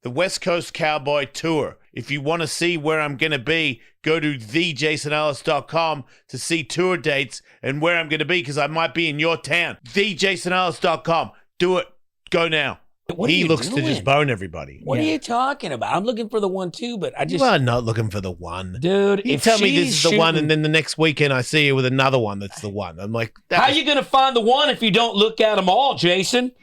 the West Coast Cowboy Tour. If you want to see where I'm going to be, go to thejasonellis.com to see tour dates and where I'm going to be, because I might be in your town. thejasonellis.com. Do it. Go now. He looks to just bone everybody. What are you talking about? I'm looking for the one too, but I just... You are not looking for the one. Dude, you tell me this is the one, and then the next weekend I see you with another one that's the one. I'm like... How are you going to find the one if you don't look at them all, Jason?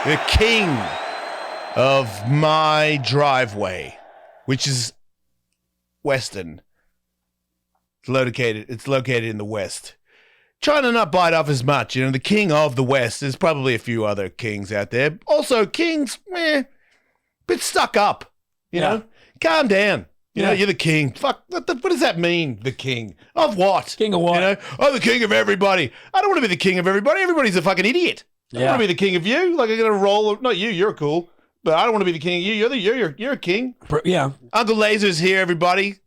The king of my driveway, which is Western. It's located in the West. Trying to not bite off as much. You know, the king of the West. There's probably a few other kings out there. Also, kings, bit stuck up. You know, calm down. You know, you're the king. Fuck, what does that mean, the king? Of what? King of what? You know, I'm the king of everybody. I don't want to be the king of everybody. Everybody's a fucking idiot. I want to be the king of you. Like, I'm going to roll. Not you. You're cool. But I don't want to be the king of you. You're a king. Yeah. Uncle Lazer's here, everybody.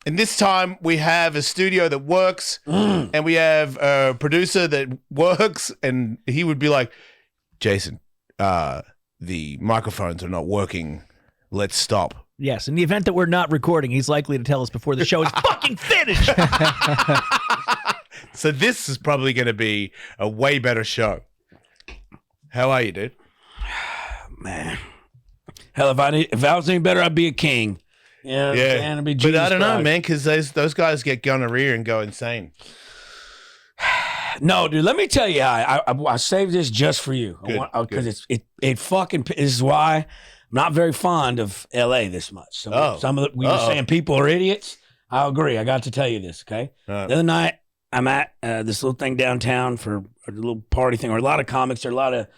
And this time we have a studio that works. And we have a producer that works. And he would be like, Jason, the microphones are not working. Let's stop. Yes. In the event that we're not recording, he's likely to tell us before the show is fucking finished. So this is probably going to be a way better show. How are you, dude? Man. Hell, if I was any better, I'd be a king. Yeah. I'd be Jesus but I don't know, Christ. man, because those guys get gonorrhea and go insane. No, dude, let me tell you how I saved this just for you. Because it fucking, this is why I'm not very fond of LA this much. So some of we were saying people are idiots. I agree. I got to tell you this, okay? The other night, I'm at this little thing downtown for a little party thing, or a lot of comics, or a lot of,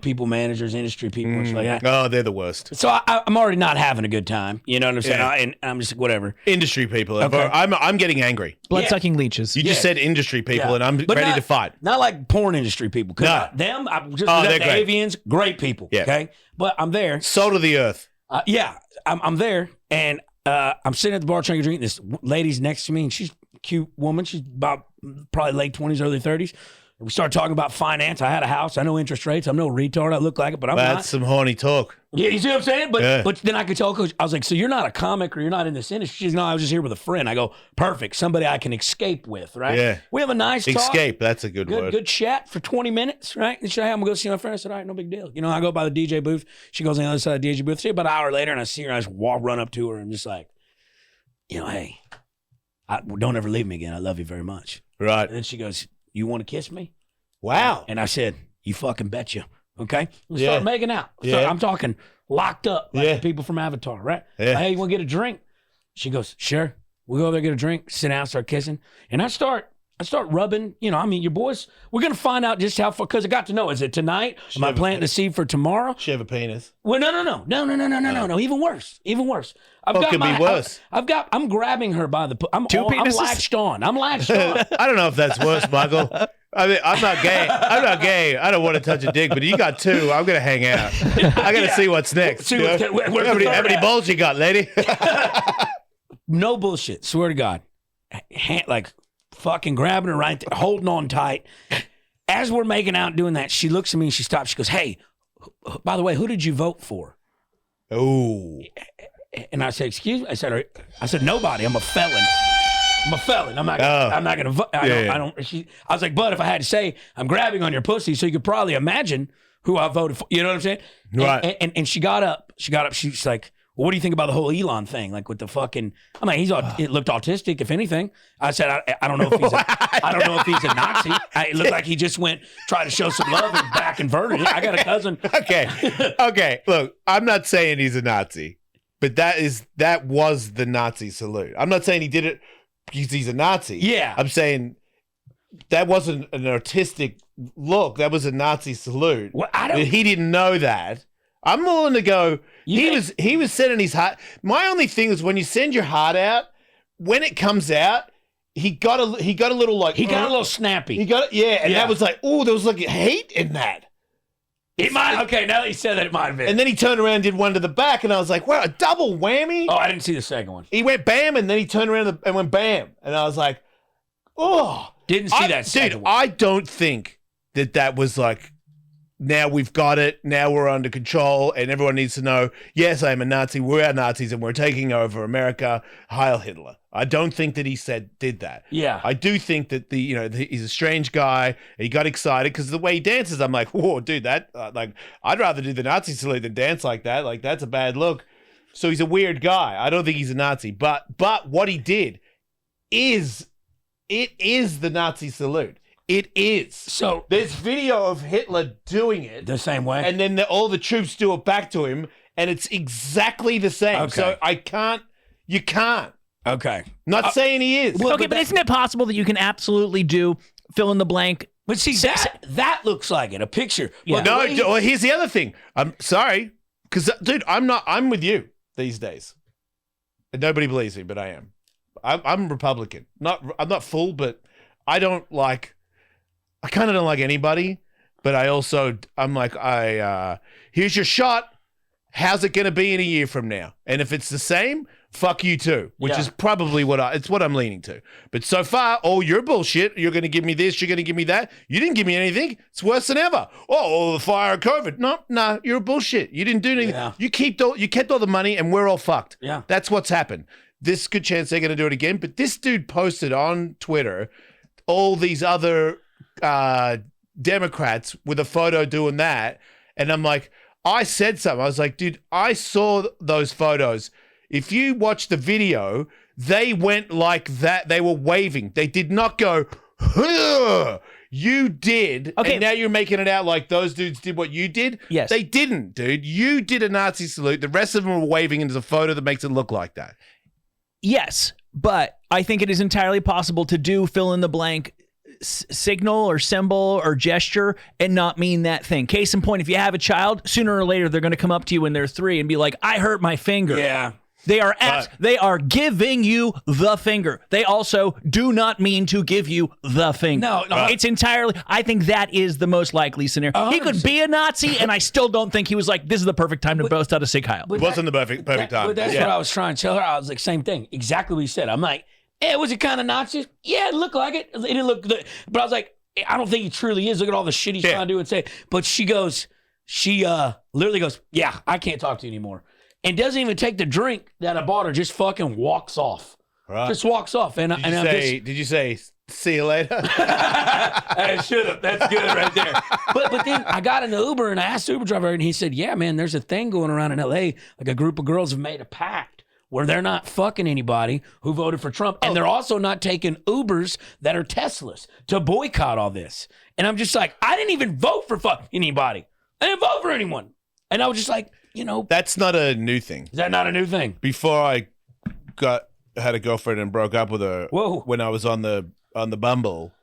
people, managers, industry people, and shit like that. Oh, they're the worst. So I'm already not having a good time. You know what I'm saying? Yeah. And I'm just, whatever. Industry people. Okay. I'm getting angry. Blood-sucking leeches. You just said industry people, and I'm ready to fight. Not like porn industry people. No. Them, I'm just the great. Avians, great people, okay? But I'm there. Salt of the earth. I'm there, and I'm sitting at the bar trying to drink. This lady's next to me, and she's a cute woman. She's about probably late 20s, early 30s. We started talking about finance. I had a house. I know interest rates. I'm no retard. I look like it, but I'm not. That's some horny talk. Yeah, you see what I'm saying? But then I could tell Coach, I was like, so you're not a comic or you're not in this industry? She's no, I was just here with a friend. I go, perfect. Somebody I can escape with, right? Yeah. We have a nice talk. Escape. That's a good word. Good chat for 20 minutes, right? And she's like, hey, I'm going to go see my friend. I said, all right, no big deal. I go by the DJ booth. She goes on the other side of the DJ booth. See, about an hour later, and I see her, and I just run up to her and just like, hey, don't ever leave me again. I love you very much. Right. And then she goes, you want to kiss me? Wow. And I said, you fucking betcha. Okay? We start making out. I'm talking locked up like the people from Avatar, right? Yeah. Like, hey, you want to get a drink? She goes, sure. We go over there, get a drink, sit down, start kissing. And I start rubbing, your boys, we're going to find out just how far, because I got to know, is it tonight? Am I planting the seed for tomorrow? She have a penis. Well, no. Even worse. What could be worse? I'm grabbing her by the, I'm latched on. I don't know if that's worse, Michael. I mean, I'm not gay. I don't want to touch a dick, but you got two. I'm going to hang out. I got to see what's next. How many balls you got, lady? No bullshit. Swear to God. Like fucking grabbing her right there, holding on tight. As we're making out doing that, she looks at me and she stops. She goes, hey, by the way, who did you vote for? Oh. And I said, excuse me? I said, nobody. I'm a felon. I'm not going to vote. I was like, but if I had to say, I'm grabbing on your pussy, so you could probably imagine who I voted for. You know what I'm saying? Right. And she got up. She's like, well, what do you think about the whole Elon thing? Like with the fucking, I'm like, it looked autistic, if anything. I said, I don't know if he's a Nazi. It looked like he just tried to show some love and back inverted it. I got a cousin. Okay. Look, I'm not saying he's a Nazi, but that was the Nazi salute. I'm not saying he did it because he's a Nazi. Yeah. I'm saying that wasn't an artistic look. That was a Nazi salute. Well, he didn't know that. I'm willing to go. He was sending his heart. My only thing is when you send your heart out, when it comes out, he got a little like he got a little snappy. And that was like, oh, there was like hate in that. It might. Okay, now that you said that, it might have been. And then he turned around and did one to the back, and I was like, wow, a double whammy. Oh, I didn't see the second one. He went bam, and then he turned around and went bam, and I was like, oh, didn't see that second one. I don't think that was like. Now we've got it. Now we're under control, and everyone needs to know, yes, I'm a Nazi. We are Nazis, and we're taking over America. Heil Hitler. I don't think that he did that. Yeah. I do think that he's a strange guy. And he got excited because of the way he dances. I'm like, whoa, dude, that I'd rather do the Nazi salute than dance like that. Like that's a bad look. So he's a weird guy. I don't think he's a Nazi. But what he did is the Nazi salute. It is. So there's video of Hitler doing it the same way, and then all the troops do it back to him, and it's exactly the same. Okay. So you can't. Okay. Not saying he is. Well, but isn't it possible that you can absolutely do fill in the blank? But see, that looks like it. A picture. Yeah. Well, here's the other thing. I'm sorry, because dude, I'm with you these days. And nobody believes me, but I am. I'm Republican. I'm not full, but I kind of don't like anybody, but I'm like, here's your shot. How's it going to be in a year from now? And if it's the same, fuck you too, which is probably what I'm leaning to. But so far, you're bullshit. You're going to give me this. You're going to give me that. You didn't give me anything. It's worse than ever. The fire of COVID. No, you're a bullshit. You didn't do anything. Yeah. You kept all the money and we're all fucked. Yeah. That's what's happened. This good chance they're going to do it again. But this dude posted on Twitter all these other Democrats with a photo doing that, and I'm like, I said something. I was like, dude, I saw those photos. If you watch the video, they went like that. They were waving. They did not go, huh. You did. Okay. And now you're making it out like those dudes did what you did. Yes. They didn't, dude. You did a Nazi salute. The rest of them were waving, and there's a photo that makes it look like that. Yes, but I think it is entirely possible to do fill in the blank signal or symbol or gesture and not mean that thing. Case in point, if you have a child, sooner or later they're going to come up to you when they're 3 and be like, I hurt my finger. Yeah. They are giving you the finger. They also do not mean to give you the finger. No. It's entirely, I think that is the most likely scenario. 100%. He could be a Nazi, and I still don't think he was like, this is the perfect time to boast out a Sig Heil. It wasn't the perfect time. But that's what I was trying to tell her. I was like, same thing. Exactly what you said. I'm like, was it kind of Nazi? Yeah, it looked like it. It didn't look good. But I was like, I don't think he truly is. Look at all the shit he's trying to do and say. But she literally goes, yeah, I can't talk to you anymore. And doesn't even take the drink that I bought her, just fucking walks off. Right. Just walks off. Did you say, see you later? I should have. That's good right there. But then I got in the Uber and I asked the Uber driver, and he said, yeah, man, there's a thing going around in L.A. Like a group of girls have made a pact where they're not fucking anybody who voted for Trump. And they're also not taking Ubers that are Teslas to boycott all this. And I'm just like, I didn't even vote for anybody. I didn't vote for anyone. And I was just like, that's not a new thing. Is that not a new thing? Before I had a girlfriend and broke up with her, when I was on the Bumble,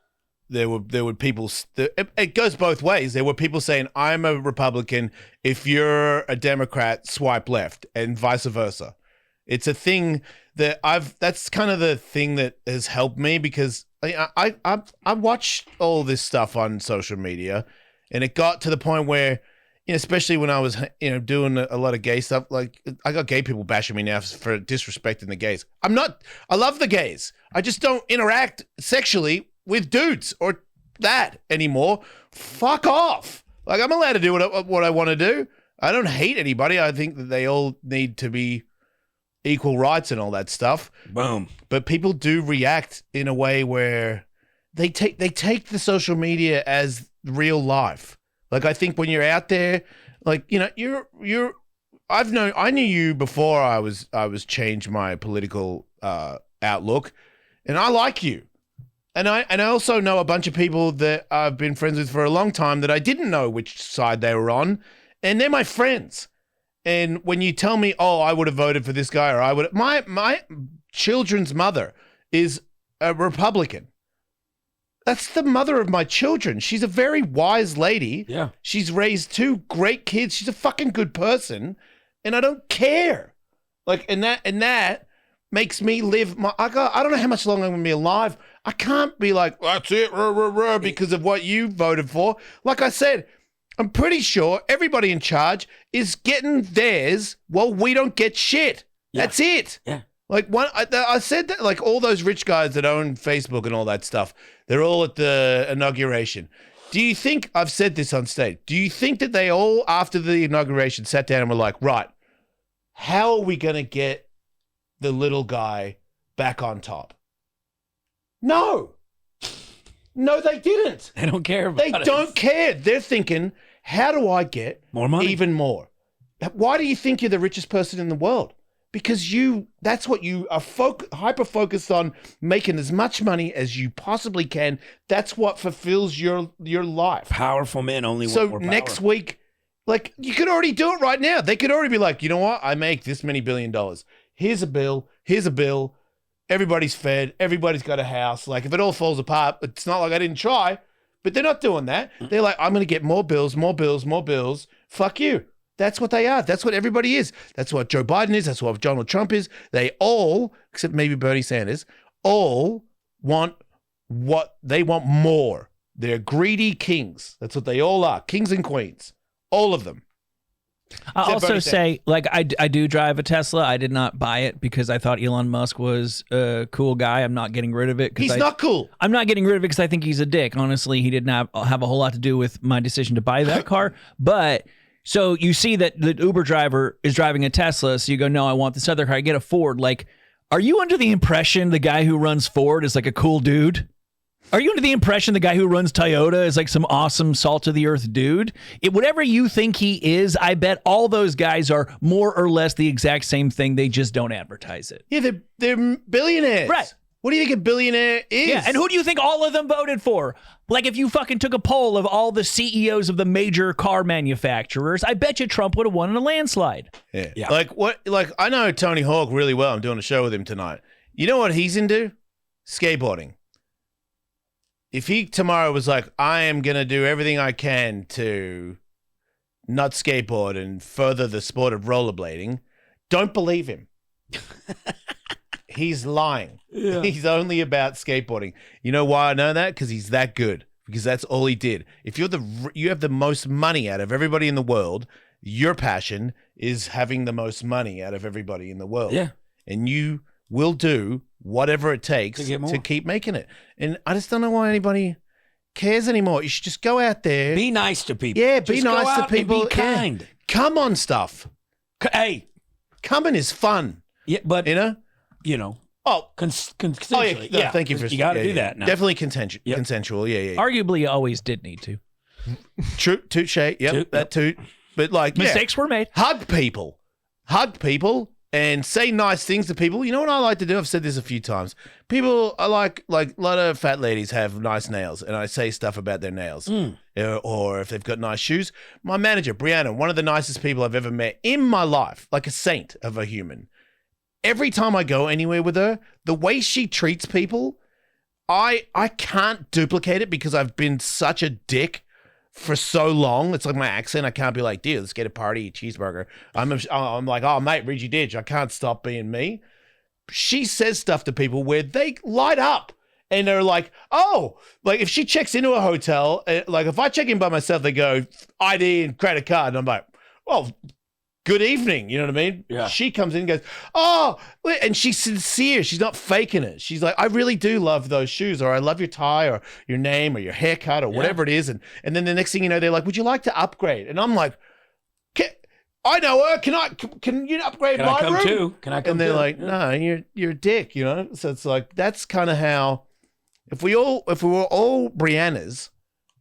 there were people. It goes both ways. There were people saying, I'm a Republican. If you're a Democrat, swipe left, and vice versa. It's a thing that that's kind of the thing that has helped me, because I watched all this stuff on social media, and it got to the point where, especially when I was, doing a lot of gay stuff, like I got gay people bashing me now for disrespecting the gays. I love the gays. I just don't interact sexually with dudes or that anymore. Fuck off. Like, I'm allowed to do what I want to do. I don't hate anybody. I think that they all need to be equal rights and all that stuff. Boom. But people do react in a way where they take the social media as real life. Like, I think when you're out there, like, you know, I knew you before I was changed my political outlook, and I like you. And I also know a bunch of people that I've been friends with for a long time that I didn't know which side they were on, and they're my friends. And when you tell me, oh, I would have voted for this guy, or I would, my children's mother is a Republican. That's the mother of my children. She's a very wise lady. Yeah. She's raised 2 great kids. She's a fucking good person, and I don't care. Like, and that makes me live I don't know how much longer I'm going to be alive. I can't be like, that's it, because of what you voted for. Like I said, I'm pretty sure everybody in charge is getting theirs while we don't get shit. Yeah. That's it. Yeah. Like, I said that, like, all those rich guys that own Facebook and all that stuff, they're all at the inauguration. Do you think, I've said this on stage, do you think that they all, after the inauguration, sat down and were like, right, how are we going to get the little guy back on top? No, they didn't. They don't care about it. They don't care. They're thinking, how do I get more money? Even more? Why do you think you're the richest person in the world? Because that's what you are hyper-focused on, making as much money as you possibly can. That's what fulfills your life. Powerful men only want more power. So next week, like, you could already do it right now. They could already be like, you know what? I make this many $1 billion. Here's a bill. Everybody's fed. Everybody's got a house. Like, if it all falls apart, it's not like I didn't try. But they're not doing that. They're like, I'm going to get more bills. Fuck you. That's what they are. That's what everybody is. That's what Joe Biden is. That's what Donald Trump is. They all, except maybe Bernie Sanders, all want more. They're greedy kings. That's what they all are. Kings and queens. All of them. I'll also say, like, I do drive a Tesla. I did not buy it because I thought Elon Musk was a cool guy. I'm not getting rid of it. He's not cool. I'm not getting rid of it because I think he's a dick. Honestly, he didn't have a whole lot to do with my decision to buy that car. But so you see that the Uber driver is driving a Tesla. So you go, no, I want this other car. I get a Ford. Like, are you under the impression the guy who runs Ford is like a cool dude? Are you under the impression the guy who runs Toyota is like some awesome salt of the earth dude? Whatever you think he is, I bet all those guys are more or less the exact same thing. They just don't advertise it. Yeah, they're billionaires. Right. What do you think a billionaire is? Yeah, and who do you think all of them voted for? Like, if you fucking took a poll of all the CEOs of the major car manufacturers, I bet you Trump would have won in a landslide. Yeah. Like, I know Tony Hawk really well. I'm doing a show with him tonight. You know what he's into? Skateboarding. If he tomorrow was like, I am going to do everything I can to not skateboard and further the sport of rollerblading, don't believe him. He's lying. Yeah. He's only about skateboarding. You know why I know that? Because he's that good. Because that's all he did. If you have the most money out of everybody in the world, your passion is having the most money out of everybody in the world. Yeah. And you will do whatever it takes to keep making it. And I just don't know why anybody cares anymore. You should just go out there. Be nice to people. Yeah, be nice to people. Be kind. Yeah. Come on stuff. Hey. Coming is fun. Yeah, but you know. Oh, consensually. Yeah. Thank you for you got to do that now. Definitely consensual. Yeah. Arguably, you always did need to. True. Touche. Yep. That too. But like mistakes were made. Hug people. And say nice things to people. You know what I like to do? I've said this a few times. People, I like a lot of fat ladies have nice nails, and I say stuff about their nails. Or if they've got nice shoes. My manager, Brianna, one of the nicest people I've ever met in my life, like a saint of a human. Every time I go anywhere with her, the way she treats people, I can't duplicate it because I've been such a dick for so long. It's like my accent. I can't be like, dude, let's get a party, cheeseburger. I'm like, oh, mate, Reggie Ditch. I can't stop being me. She says stuff to people where they light up and they're like, oh, like if she checks into a hotel, like if I check in by myself, they go ID and credit card. And I'm like, well, good evening. You know what I mean? Yeah. She comes in and goes, oh, and she's sincere. She's not faking it. She's like, I really do love those shoes, or I love your tie or your name or your haircut or whatever it is. And then the next thing you know, they're like, would you like to upgrade? And I'm like, I know her. Can you upgrade my room? Can I come too? And they're like, no, you're a dick, you know? So it's like, that's kind of how, if we were all Briannas,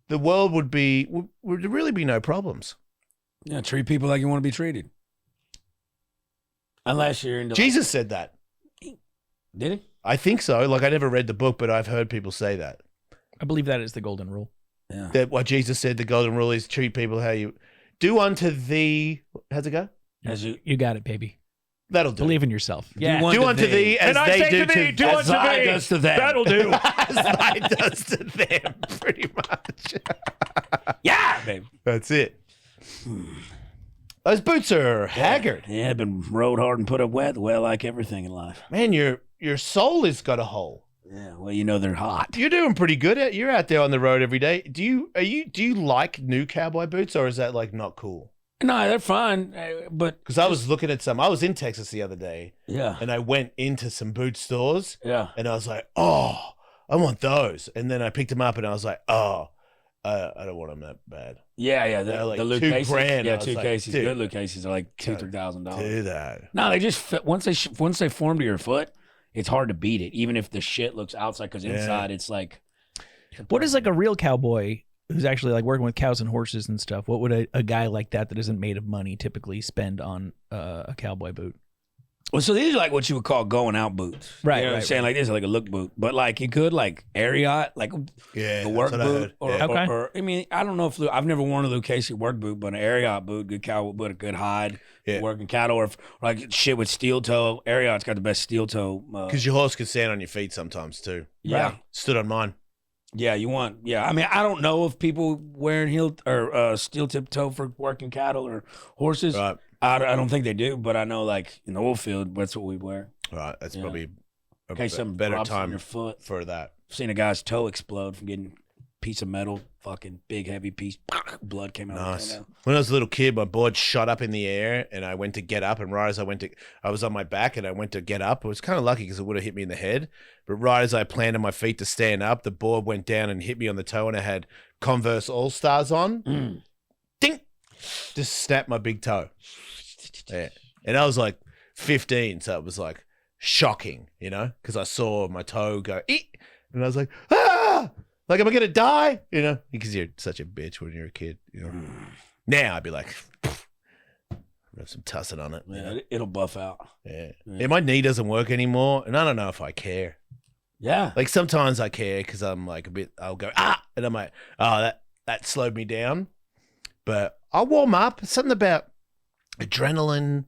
the world would really be no problems. Yeah, treat people like you want to be treated. Unless you're into Jesus said that. Did he? I think so. Like I never read the book, but I've heard people say that. I believe that is the golden rule. Yeah. That what Jesus said, the golden rule is treat people how you do unto thee. How's it go? As You got it, baby. That'll do. Believe in yourself. Yeah. Do unto thee as they do to do unto thy me. does to them. That'll do. as thy does to them, pretty much. Yeah, baby. That's it. Those boots are haggard. Yeah, been rode hard and put up wet. Well, like everything in life. Man, your soul has got a hole. Yeah, well, you know they're hot. You're doing pretty good. You're out there on the road every day. Do you like new cowboy boots, or is that like not cool? No, they're fine, but Because I was looking at some. I was in Texas the other day, yeah, and I went into some boot stores, yeah. and I was like, oh, I want those. And then I picked them up, and I was like, oh, I don't want them that bad. Yeah. They're like the Luke $2,000. cases. Yeah, I was two like, cases. dude, Good Luke cases are like $2,000-$3,000. Do that. No, they just fit, once they form to your foot, it's hard to beat it. Even if the shit looks outside, because inside it's like. What is like a real cowboy who's actually like working with cows and horses and stuff? What would a guy like that isn't made of money typically spend on a cowboy boot? Well, so these are like what you would call going out boots. Right, You know what I'm saying? Like this is like a look boot. But like you could like Ariat, like Yeah, the work that's what I boot. heard. Or, Yeah. Okay. or I mean, I don't know if I've never worn a Luke Casey work boot, but an Ariat boot, good cow boot, a good hide, Yeah. working cattle, or like shit with steel toe. Ariat's got the best steel toe. Because your horse can stand on your feet sometimes too. Yeah. Right. Stood on mine. Yeah, you want. Yeah, I mean, I don't know if people wearing heel or steel tip toe for working cattle or horses. Right. I don't think they do, but I know like in the oil field, that's what we wear. Right. That's Yeah. probably a In case something better drops on time your foot. for that. I've seen a guy's toe explode from getting a piece of metal, fucking big heavy piece. Blood came out. Nice. Of the toe. When I was a little kid, my board shot up in the air, and I went to get up. And right as I was on my back, and I went to get up. I was kind of lucky because it would have hit me in the head. But right as I planted my feet to stand up, the board went down and hit me on the toe, and I had Converse All Stars on. Ding! Just snapped my big toe. Yeah, and I was like 15, so it was like shocking, you know, because I saw my toe go, eek! And I was like, ah! Like, am I gonna die? You know, because you're such a bitch when you're a kid. You know, now I'd be like, rub some tussin on it. you know? Yeah, it'll buff out. Yeah. Yeah. Yeah, my knee doesn't work anymore, and I don't know if I care. Yeah. Like sometimes I care because I'm like I'll go and I'm like, oh, that slowed me down. But I'll warm up. Something about adrenaline,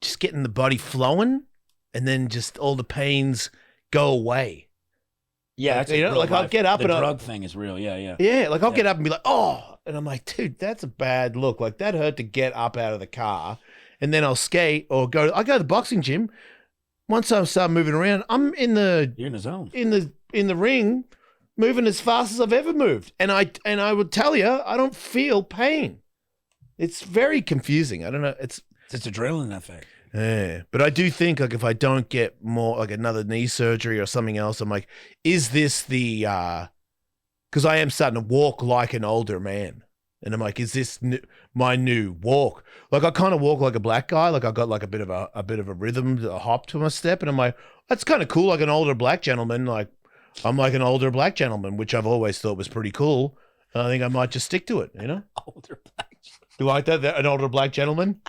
just getting the body flowing, and then just all the pains go away. Yeah, that's You know, real like, I'll life. get up the and I'll- drug thing is real. Yeah, yeah. Yeah, like I'll Yeah. get up and be like, oh, and I'm like, dude, that's a bad look. Like that hurt to get up out of the car, and then I'll skate or I go to the boxing gym. Once I start moving around, I'm in the You're in the zone. in the ring, moving as fast as I've ever moved, and I would tell you, I don't feel pain. It's very confusing. I don't know. It's adrenaline effect. yeah, but I do think like if I don't get more like another knee surgery or something else, I'm like, is this the? Because I am starting to walk like an older man, and I'm like, is this my new walk? Like I kind of walk like a black guy. Like I got like a bit of a rhythm, a hop to my step, and I'm like, that's kind of cool, like an older black gentleman. Like I'm like an older black gentleman, which I've always thought was pretty cool. And I think I might just stick to it. You know, Older black. you like that? An older black gentleman?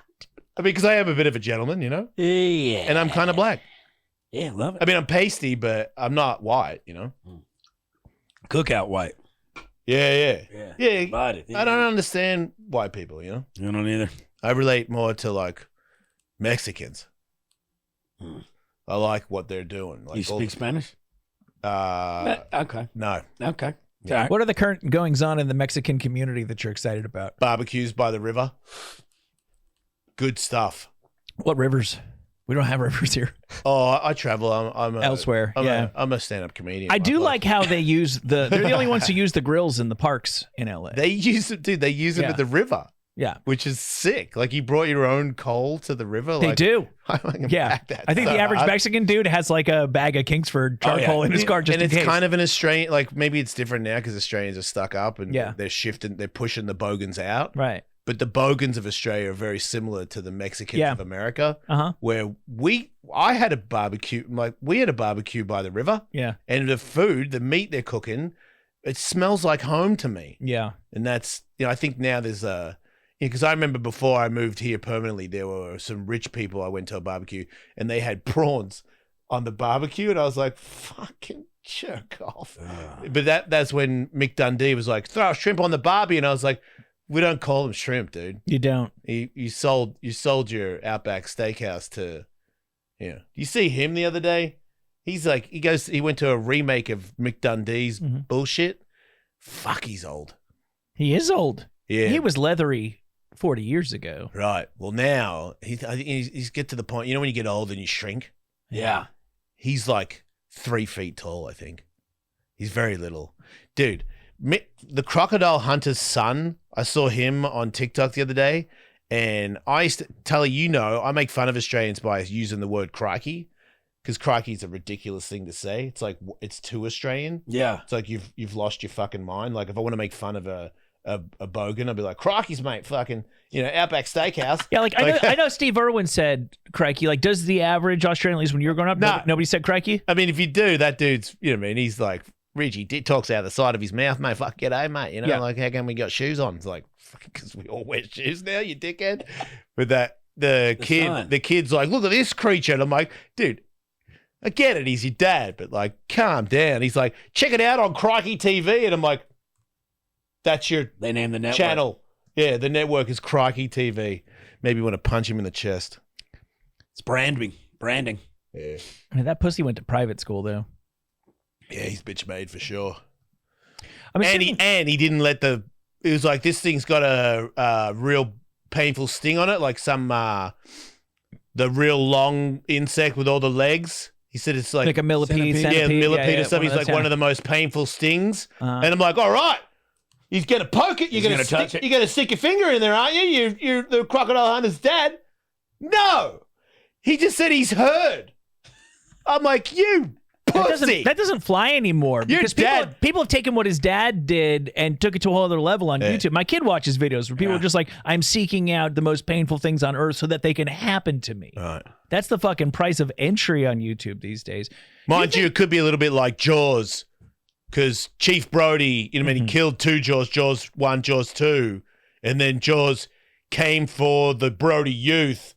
I mean, because I am a bit of a gentleman, you know, Yeah. and I'm kind of black. Yeah, love it. I mean, I'm pasty, but I'm not white, you know? Cookout white. Yeah. Yeah. Bought it. I don't understand white people, you know? You don't either. I relate more to like Mexicans. I like what they're doing. Like You speak Spanish? Okay. No. Okay. Yeah. All right. What are the current goings on in the Mexican community that you're excited about? Barbecues by the river. Good stuff. What rivers? We don't have rivers here. Oh, I travel. I'm Elsewhere, yeah. I'm a stand-up comedian. I My do life. like how they use they're the only ones who use the grills in the parks in LA. They use it, dude. They use them Yeah. at the river, yeah. which is sick. Like you brought your own coal to the river. They like, do. I fucking Yeah. back that I think so the average hard. Mexican dude has like a bag of Kingsford charcoal in his car just and in it's case. kind of an Australian, like maybe it's different now because Australians are stuck up and Yeah. they're pushing the bogans out. Right. But the bogans of Australia are very similar to the Mexicans Yeah. of America, Uh-huh. where I had a barbecue, like we had a barbecue by the river, Yeah. and the food, the meat they're cooking, it smells like home to me. Yeah. And that's, I think now there's because I remember before I moved here permanently, there were some rich people. I went to a barbecue and they had prawns on the barbecue, and I was like, fucking jerk off. But that's when Mick Dundee was like, throw a shrimp on the barbie, and I was like, we don't call them shrimp, dude. You don't. You sold your Outback Steakhouse to, You see him the other day? He's like, he went to a remake of Mick Dundee's bullshit. Fuck, he's old. He is old. Yeah. He was leathery 40 years ago. Right. Well, now he's get to the point, when you get old and you shrink? Yeah. He's like 3 feet tall, I think. He's very little. Dude, the crocodile hunter's son, I saw him on TikTok the other day, and I used to, Tully, I make fun of Australians by using the word crikey, because crikey is a ridiculous thing to say. It's like, it's too Australian. Yeah. It's like you've lost your fucking mind. Like if I want to make fun of a bogan, I'd be like, crikey's, mate, fucking, Outback Steakhouse. Yeah, I know Steve Irwin said crikey. Like, does the average Australian, at least when you were growing up, nobody said crikey? I mean, if you do, that dude's, he's like, Reggie talks out the side of his mouth, mate, fuck, g'day, mate. Like, how come we got shoes on? It's like, because we all wear shoes now, you dickhead. But the kid's like, look at this creature. And I'm like, dude, I get it, he's your dad, but like, calm down. He's like, check it out on Crikey TV. And I'm like, that's they named the network channel. Yeah, the network is Crikey TV. Maybe you want to punch him in the chest. It's branding. Yeah. I mean, that pussy went to private school, though. Yeah, he's bitch made for sure. I mean, and he didn't let it was like, this thing's got a real painful sting on it, like some the real long insect with all the legs. He said it's like a millipede. Yeah, millipede or something. He's like, one of the most painful stings. And I'm like, all right. He's going to poke it. You're going to touch it. You're going to stick your finger in there, aren't you? You're the crocodile hunter's dad. No. He just said he's heard. I'm like, you pussy. That doesn't fly anymore. Because people have taken what his dad did and took it to a whole other level on YouTube. My kid watches videos where people are just like, I'm seeking out the most painful things on earth so that they can happen to me. Right. That's the fucking price of entry on YouTube these days. Mind you, it could be a little bit like Jaws. Because Chief Brody, he killed 2 Jaws, Jaws 1, Jaws 2, and then Jaws came for the Brody youth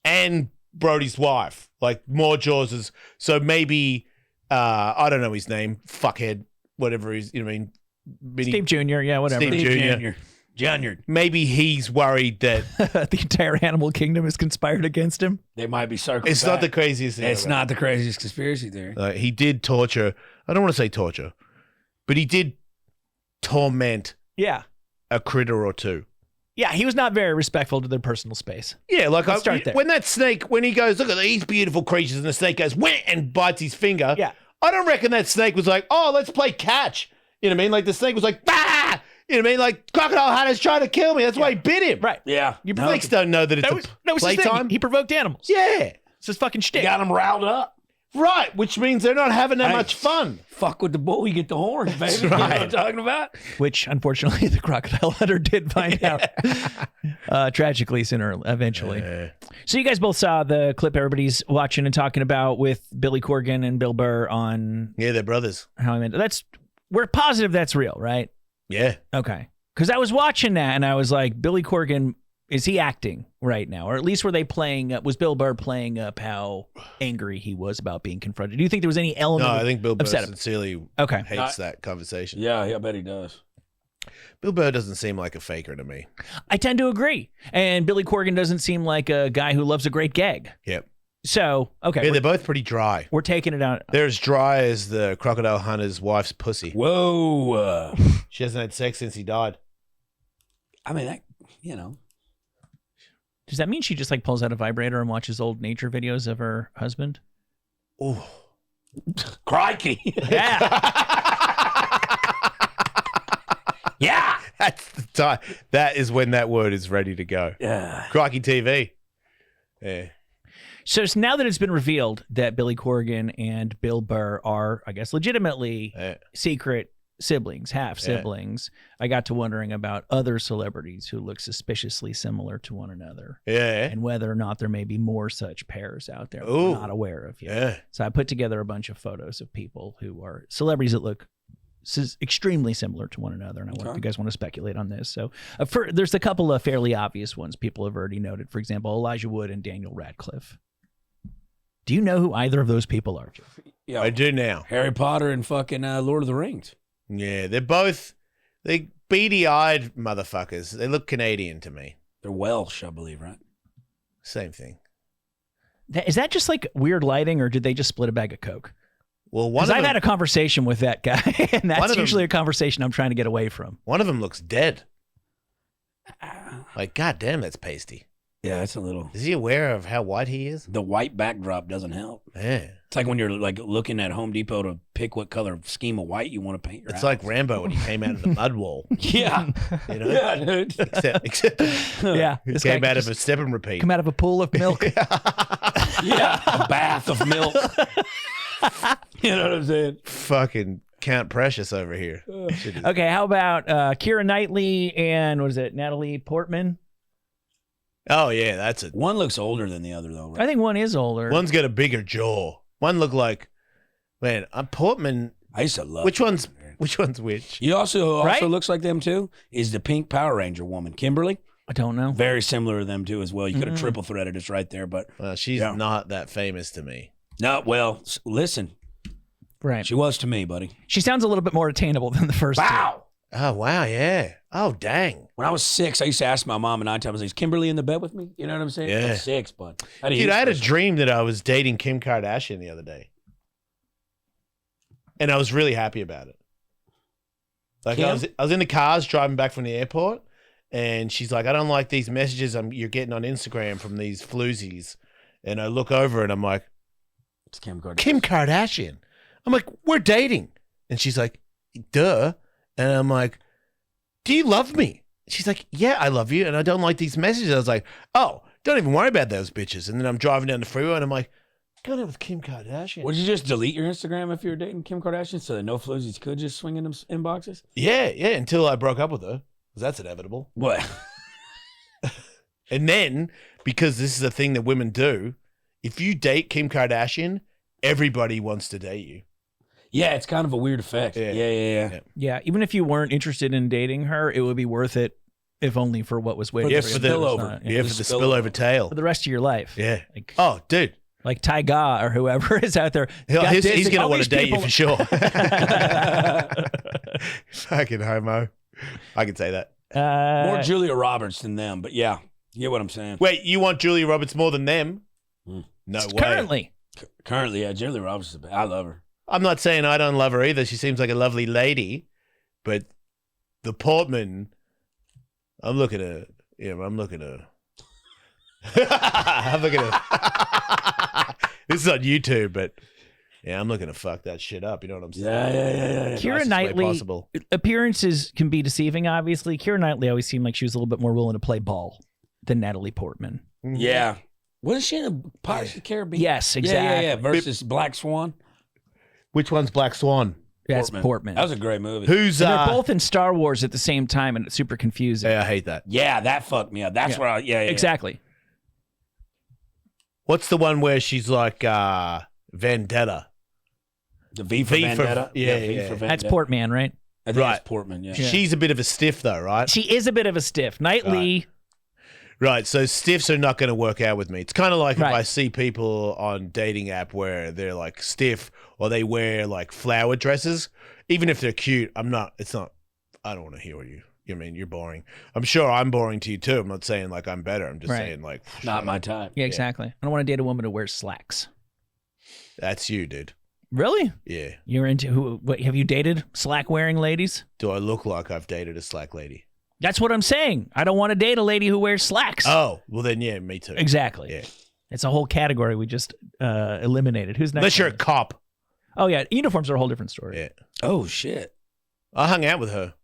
and Brody's wife. Like, more Jawses. So maybe, I don't know his name, fuckhead, whatever he's, Steve Jr., yeah, whatever. Steve Jr. Maybe he's worried that the entire animal kingdom is conspired against him. They might be circling It's back. not the craziest thing. It's not the craziest conspiracy theory. He did torture. I don't want to say torture, but he did torment a critter or 2. Yeah, he was not very respectful to their personal space. Yeah, like Let's start there. When that snake, when he goes, look at these beautiful creatures, and the snake goes, wham, and bites his finger. Yeah. I don't reckon that snake was like, oh, let's play catch. You know what I mean? Like the snake was like, bah! You know what I mean? Like, crocodile hunter's trying to kill me. That's why he bit him. Right. Yeah. Snakes don't know that it's playtime. He provoked animals. Yeah. It's his fucking shtick. Got them riled up. Right, which means they're not having that much fun. Fuck with the bull, you get the horns, baby. That's You know right. what I'm talking about? Which, unfortunately, the crocodile hunter did find out. Tragically, eventually. So you guys both saw the clip everybody's watching and talking about with Billy Corgan and Bill Burr on... Yeah, they're brothers. How I meant we're positive that's real, right? Yeah. Okay. Because I was watching that and I was like, Billy Corgan, is he acting right now? Or at least were they playing, was Bill Burr playing up how angry he was about being confronted? Do you think there was any element No, I think Bill Burr upset sincerely Okay. hates that conversation. Yeah, I bet he does. Bill Burr doesn't seem like a faker to me. I tend to agree. And Billy Corgan doesn't seem like a guy who loves a great gag. Yep. So, okay. Yeah, they're both pretty dry. We're taking it out. They're as dry as the crocodile hunter's wife's pussy. Whoa. She hasn't had sex since he died. I mean, that, you know. Does that mean she just like pulls out a vibrator and watches old nature videos of her husband? Oh, crikey. Yeah. Yeah. That's the time. That is when that word is ready to go. Yeah. Crikey TV. Yeah. So now that it's been revealed that Billy Corgan and Bill Burr are, I guess, legitimately secret siblings, half siblings, I got to wondering about other celebrities who look suspiciously similar to one another. Yeah. And whether or not there may be more such pairs out there Ooh. we're not aware of yet. Yeah. So I put together a bunch of photos of people who are celebrities that look extremely similar to one another. And I wonder if you guys want to speculate on this. So there's a couple of fairly obvious ones people have already noted. For example, Elijah Wood and Daniel Radcliffe. Do you know who either of those people are, Jeff? Yeah, I do now. Harry Potter and fucking Lord of the Rings. Yeah, they beady-eyed motherfuckers. They look Canadian to me. They're Welsh, I believe, right? Same thing. Is that just like weird lighting, or did they just split a bag of Coke? Well, because I've had a conversation with that guy, and that's usually a conversation I'm trying to get away from. One of them looks dead. Like, goddamn, that's pasty. Yeah, it's a little. Is he aware of how white he is? The white backdrop doesn't help. Yeah. It's like when you're like looking at Home Depot to pick what color scheme of white you want to paint your house. It's like Rambo when he came out of the mud wall. Yeah. You know? Yeah, dude. Except yeah. He came out of a step and repeat. Come out of a pool of milk. Yeah. A bath of milk. You know what I'm saying? Fucking Count Precious over here. Okay, how about Keira Knightley and what is it, Natalie Portman? Oh yeah, that's it. One looks older than the other though, right? I think one is older. One's got a bigger jaw. One looked like, man, Portman. I used to love which one's which? You also looks like them too. Is the pink Power Ranger woman Kimberly? I don't know. Very similar to them too as well. You could have triple threaded us right there, but she's not that famous to me. No, well, listen. Right. She was to me, buddy. She sounds a little bit more attainable than the first two. Oh, wow, yeah. Oh, dang. When I was 6, I used to ask my mom, and 9 times, is Kimberly in the bed with me? You know what I'm saying? Yeah. I was 6, but I had a dream that I was dating Kim Kardashian the other day. And I was really happy about it. Like, I was in the cars driving back from the airport, and she's like, I don't like these messages you're getting on Instagram from these floozies. And I look over, and I'm like, it's Kim Kardashian. Kim Kardashian. I'm like, we're dating. And she's like, duh. And I'm like, do you love me? She's like, yeah, I love you. And I don't like these messages. I was like, oh, don't even worry about those bitches. And then I'm driving down the freeway and I'm like, going out with Kim Kardashian. Would you just delete your Instagram if you were dating Kim Kardashian so that no floozies could just swing in them inboxes? Yeah, until I broke up with her. Because that's inevitable. What? And then, because this is a thing that women do, if you date Kim Kardashian, everybody wants to date you. Yeah, it's kind of a weird effect. Yeah. Even if you weren't interested in dating her, it would be worth it, if only for what was waiting for the spillover. For the spillover tale. For the rest of your life. Yeah. Like, oh, dude. Like Tyga or whoever is out there. He's going to want to date you for sure. Fucking homo. I can say that. More Julia Roberts than them, but yeah. You get what I'm saying. Wait, you want Julia Roberts more than them? No way. Currently, yeah. Julia Roberts is I love her. I'm not saying I don't love her either. She seems like a lovely lady, but the Portman, I'm looking at. This is on YouTube, but yeah, I'm looking to fuck that shit up. You know what I'm saying? Yeah. Keira Knightley, appearances can be deceiving, obviously. Keira Knightley always seemed like she was a little bit more willing to play ball than Natalie Portman. Yeah. Wasn't she in the Pirates of the Caribbean? Yes, exactly. Yeah. Versus Black Swan. Which one's Black Swan? That's Portman. That was a great movie. They're both in Star Wars at the same time, and it's super confusing. Yeah, I hate that. Yeah, that fucked me up. That's where exactly. What's the one where she's like Vendetta? The V for Vendetta? Yeah. V for Vendetta. That's Portman, right? I think it's Portman, yeah. She's a bit of a stiff, though, right? She is a bit of a stiff. Knightley... Right, so stiffs are not going to work out with me. It's kind of like if I see people on dating app where they're like stiff or they wear like flower dresses, even if they're cute, I don't want to hear you. I mean, you're boring. I'm sure I'm boring to you too. I'm not saying like I'm better. I'm just saying like. Not my type. Yeah, exactly. I don't want to date a woman who wears slacks. That's you, dude. Really? Yeah. You're into have you dated slack wearing ladies? Do I look like I've dated a slack lady? That's what I'm saying. I don't want to date a lady who wears slacks. Oh, well then, yeah, me too. Exactly. Yeah. It's a whole category we just eliminated. Who's next? Unless you're a cop. Oh, yeah. Uniforms are a whole different story. Yeah. Oh, shit. I hung out with her.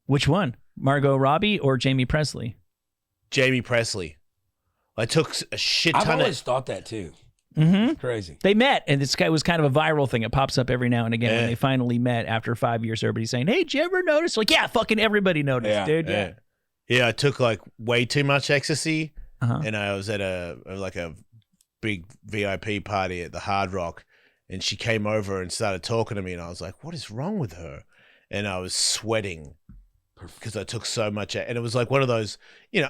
Which one? Margot Robbie or Jamie Presley? Jamie Presley. I took a shit ton I've always thought that too. Mm-hmm. Crazy. They met, and this guy was kind of a viral thing. It pops up every now and again when they finally met after 5 years. Everybody's saying, hey, did you ever notice? Like, yeah, fucking everybody noticed, dude. Yeah, I took like way too much ecstasy, and I was at a big VIP party at the Hard Rock, and she came over and started talking to me, and I was like, what is wrong with her? and I was sweating because I took so much. And it was like one of those,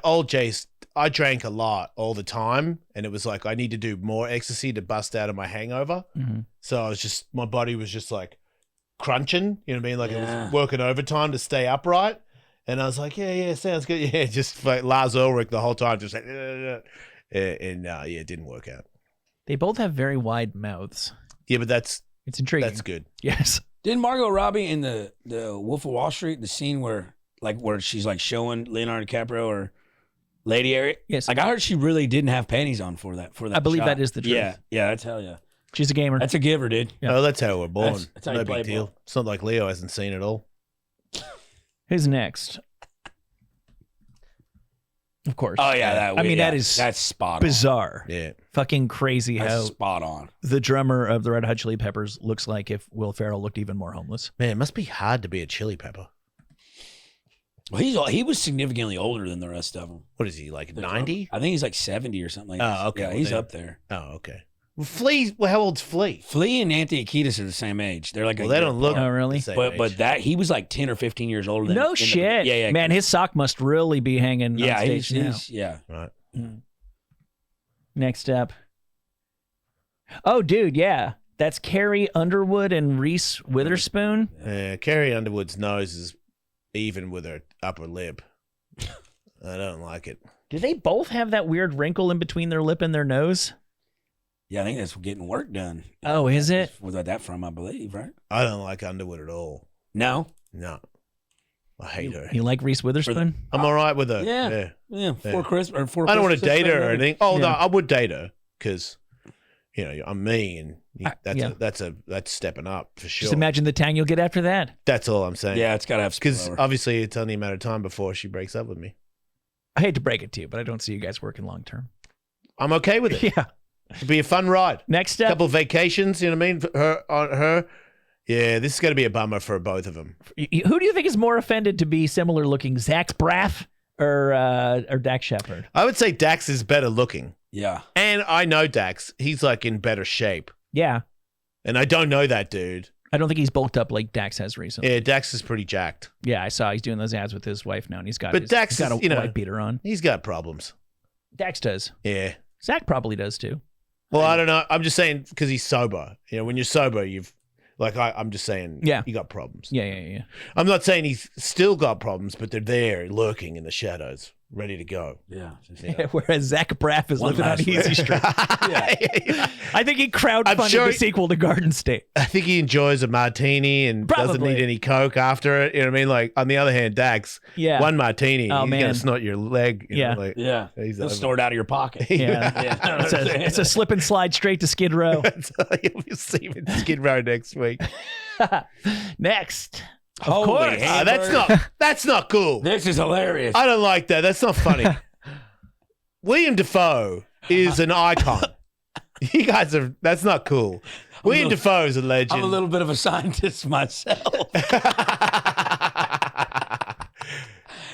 old Jays. I drank a lot all the time, and it was like I need to do more ecstasy to bust out of my hangover. Mm-hmm. So I was my body was just like crunching, you know what I mean? Like it was working overtime to stay upright. And I was like, yeah, sounds good. Yeah, just like Lars Ulrich the whole time, just like, and it didn't work out. They both have very wide mouths. Yeah, but it's intriguing. That's good. Yes. Didn't Margot Robbie in the Wolf of Wall Street, the scene where she's like showing Leonardo DiCaprio or Lady area? Yes. Like I heard she really didn't have panties on for that. I believe shot. that is the truth. Yeah, that's hell yeah. She's a gamer. That's a giver, dude. Yeah. Oh, that's how we're born. That's how no you play big deal. ball. It's not like Leo hasn't seen it all. Who's next? Of course. Oh yeah, that's spot on. Bizarre. Yeah. Fucking crazy That's how spot on. the drummer of the Red Hot Chili Peppers looks like if Will Ferrell looked even more homeless. Man, it must be hard to be a chili pepper. Well, he was significantly older than the rest of them. What is he, like 90? I think he's like 70 or something like that. Oh, okay. Yeah, Well, he's then- up there. Oh, okay. Well, Flea, how old's Flea? Flea and Anthony Kiedis are the same age. They're like Well, they don't look Oh, really? the same but age. that he was like 10 or 15 years older than No shit. Yeah. Man, his sock must really be hanging Yeah, on stage now. yeah. Right. Next up. Oh, dude, yeah. That's Carrie Underwood and Reese Witherspoon. Carrie Underwood's nose is even with her upper lip. I don't like it. Do they both have that weird wrinkle in between their lip and their nose? Yeah, I think that's getting work done. Oh, is it? Was that from, I believe, right? I don't like Underwood at all. No. I hate her. You like Reese Witherspoon? I'm all right with her. Yeah. For Christmas or for I don't want to Christmas date her or anything. Oh, no, Yeah. I would date her because, I'm me and yeah. that's stepping up for sure. Just imagine the tang you'll get after that. That's all I'm saying. Yeah, it's got to have Because spillover. obviously it's only a matter of time before she breaks up with me. I hate to break it to you, but I don't see you guys working long term. I'm okay with it. Yeah. It'll be a fun ride. Next A up, couple of vacations, you know what I mean? For her. Yeah, this is going to be a bummer for both of them. who do you think is more offended to be similar looking, Zach Braff or Dax Shepard? I would say Dax is better looking. Yeah. And I know Dax. He's like in better shape. Yeah. And I don't know that dude. I don't think he's bulked up like Dax has recently. Yeah, Dax is pretty jacked. Yeah, I saw he's doing those ads with his wife now, and he's got But Dax he's got is, a white beater on. He's got problems. Dax does. Yeah. Zach probably does too. Well, I don't know. I'm just saying because he's sober. When you're sober, I'm just saying Yeah. you got problems. Yeah. I'm not saying he's still got problems, but they're there lurking in the shadows, ready to go. Yeah. Whereas Zach Braff is One living on last easy street. Yeah. I think he crowdfunded sure the sequel to Garden State. I think he enjoys a martini and doesn't Probably. need any Coke after it. You know what I mean? Like, on the other hand, Dax, Yeah. one martini, Oh, he's man. going to snort your leg. You Yeah. know, like, Yeah. He's He'll over. snort out of your pocket. Yeah. It's a slip and slide straight to Skid Row. You'll see him in Skid Row next week. Next. Of Holy course. hamburger. That's not cool. This is hilarious. I don't like that. That's not funny. William Dafoe is an icon. You guys that's not cool. William Dafoe is a legend. I'm a little bit of a scientist myself.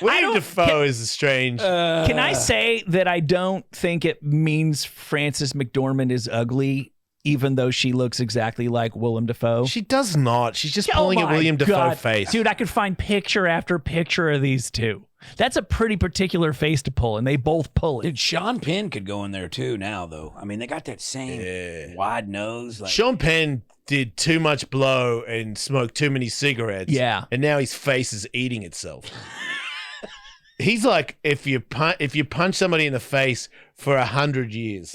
William Dafoe is strange. Can I say that I don't think it means Frances McDormand is ugly, even though she looks exactly like Willem Dafoe? She does not. She's just Oh pulling a my William Dafoe God. face. Dude, I could find picture after picture of these two. That's a pretty particular face to pull, and they both pull it. Dude, Sean Penn could go in there too now, though. I mean, they got that same wide nose. Like, Sean Penn did too much blow and smoked too many cigarettes. Yeah. And now his face is eating itself. He's like if you punch somebody in the face for 100 years.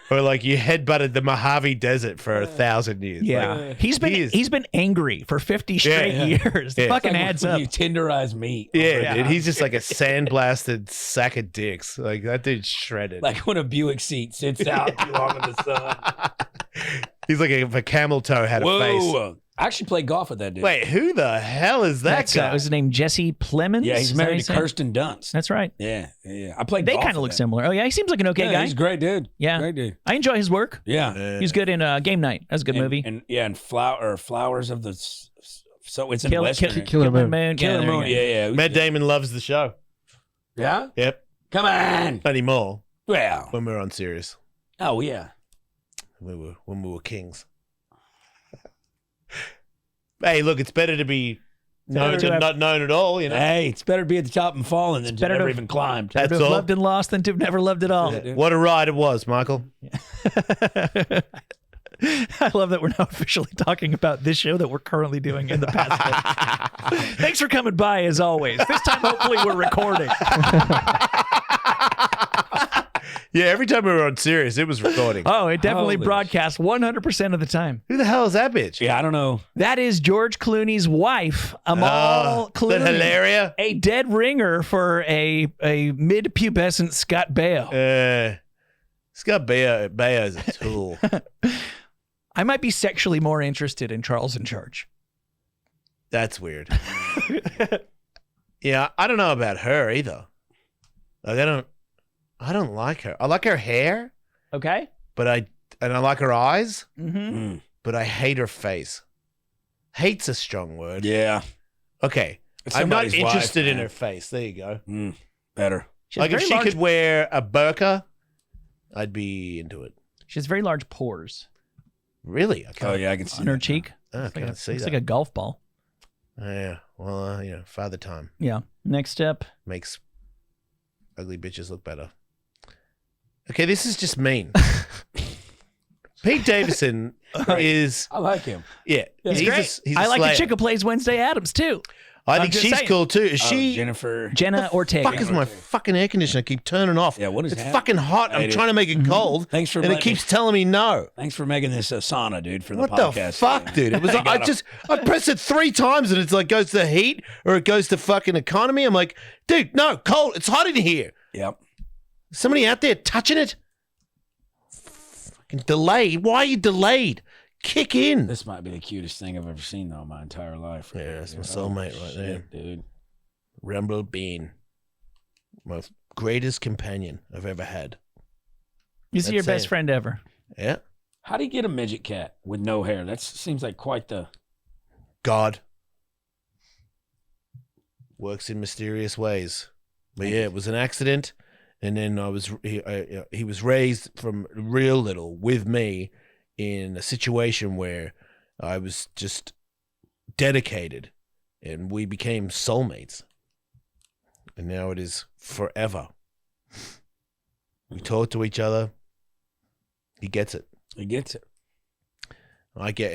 Or like you headbutted the Mojave Desert for 1,000 years. Yeah, Like, he's been angry for 50 straight years. Yeah. It fucking like adds when up. You tenderize meat. yeah, dude, he's just like a sandblasted sack of dicks. Like that dude's shredded. Like when a Buick seat sits out too long in the sun. He's like if a camel toe had a face. Whoa. I actually played golf with that dude. Wait, who the hell is that That's, guy? was his name Jesse Plemons? Yeah, Is he's that how married you to say it? Kirsten Dunst. That's right. Yeah. I played They golf kind of with look him. similar. Oh yeah, he seems like an okay Yeah, guy. he's a great dude. Yeah. Great dude. I enjoy his work. Yeah. He's good in Game Night. That's a good movie. And Flowers of the so it's in Killer Western. Moon. Killer there you Moon. go. Yeah. Matt Damon loves the show. Yeah? Yep. Come on. Not anymore. Well. When we were on Sirius. Oh yeah. When we were kings. Hey, look, it's better to be known than not known at all, you know? Hey, it's better to be at the top and falling than to never even climbed. Better to have loved and lost than to have never loved at all. What a ride it was, Michael. I love that we're now officially talking about this show that we're currently doing in the past. Thanks for coming by, as always. This time, hopefully, we're recording. Yeah, every time we were on Sirius, it was recording. Oh, it definitely broadcasts 100% of the time. Who the hell is that bitch? Yeah, I don't know. That is George Clooney's wife, Amal Clooney. That hilarious? A dead ringer for a mid-pubescent Scott Baio. Scott Baio is a tool. I might be sexually more interested in Charles in Charge. That's weird. Yeah, I don't know about her either. Like, I don't like her. I like her hair. Okay. But I like her eyes. Mm-hmm. But I hate her face. Hate's a strong word. Yeah. Okay. I'm not interested in her face. There you go. Better. Like if she could wear a burqa, I'd be into it. She has very large pores. Really? Oh yeah, I can see on her cheek. I can't see that. It's like a golf ball. Yeah. Well, Father Time. Yeah. Next step. Makes ugly bitches look better. Okay, this is just mean. Pete Davidson is... I like him. Yeah. He's great. I like the chick who plays Wednesday Addams, too. I think she's cool, too. Is she... Jenna Ortega. Fuck is my fucking air conditioner keep turning off? Yeah, what is it's that? Fucking hot. I'm trying to make it cold. Thanks for and it keeps telling me no. Thanks for making this a sauna, dude, for the podcast. podcast. What the fuck, dude? It was I press it 3 times and it's like goes to heat or it goes to fucking economy. I'm like, dude, no, cold. It's hot in here. Yep. Somebody out there touching it? Fucking delayed. Why are you delayed? Kick in. This might be the cutest thing I've ever seen, though, in my entire life. Yeah, that's my soulmate right there. Dude. Rumble Bean. My greatest companion I've ever had. Is he your best friend ever? Yeah. How do you get a midget cat with no hair? That seems like quite the... God. Works in mysterious ways. But yeah, it was an accident. And then he was raised from real little with me in a situation where I was just dedicated and we became soulmates. And now it is forever. We talk to each other. He gets it. He gets it.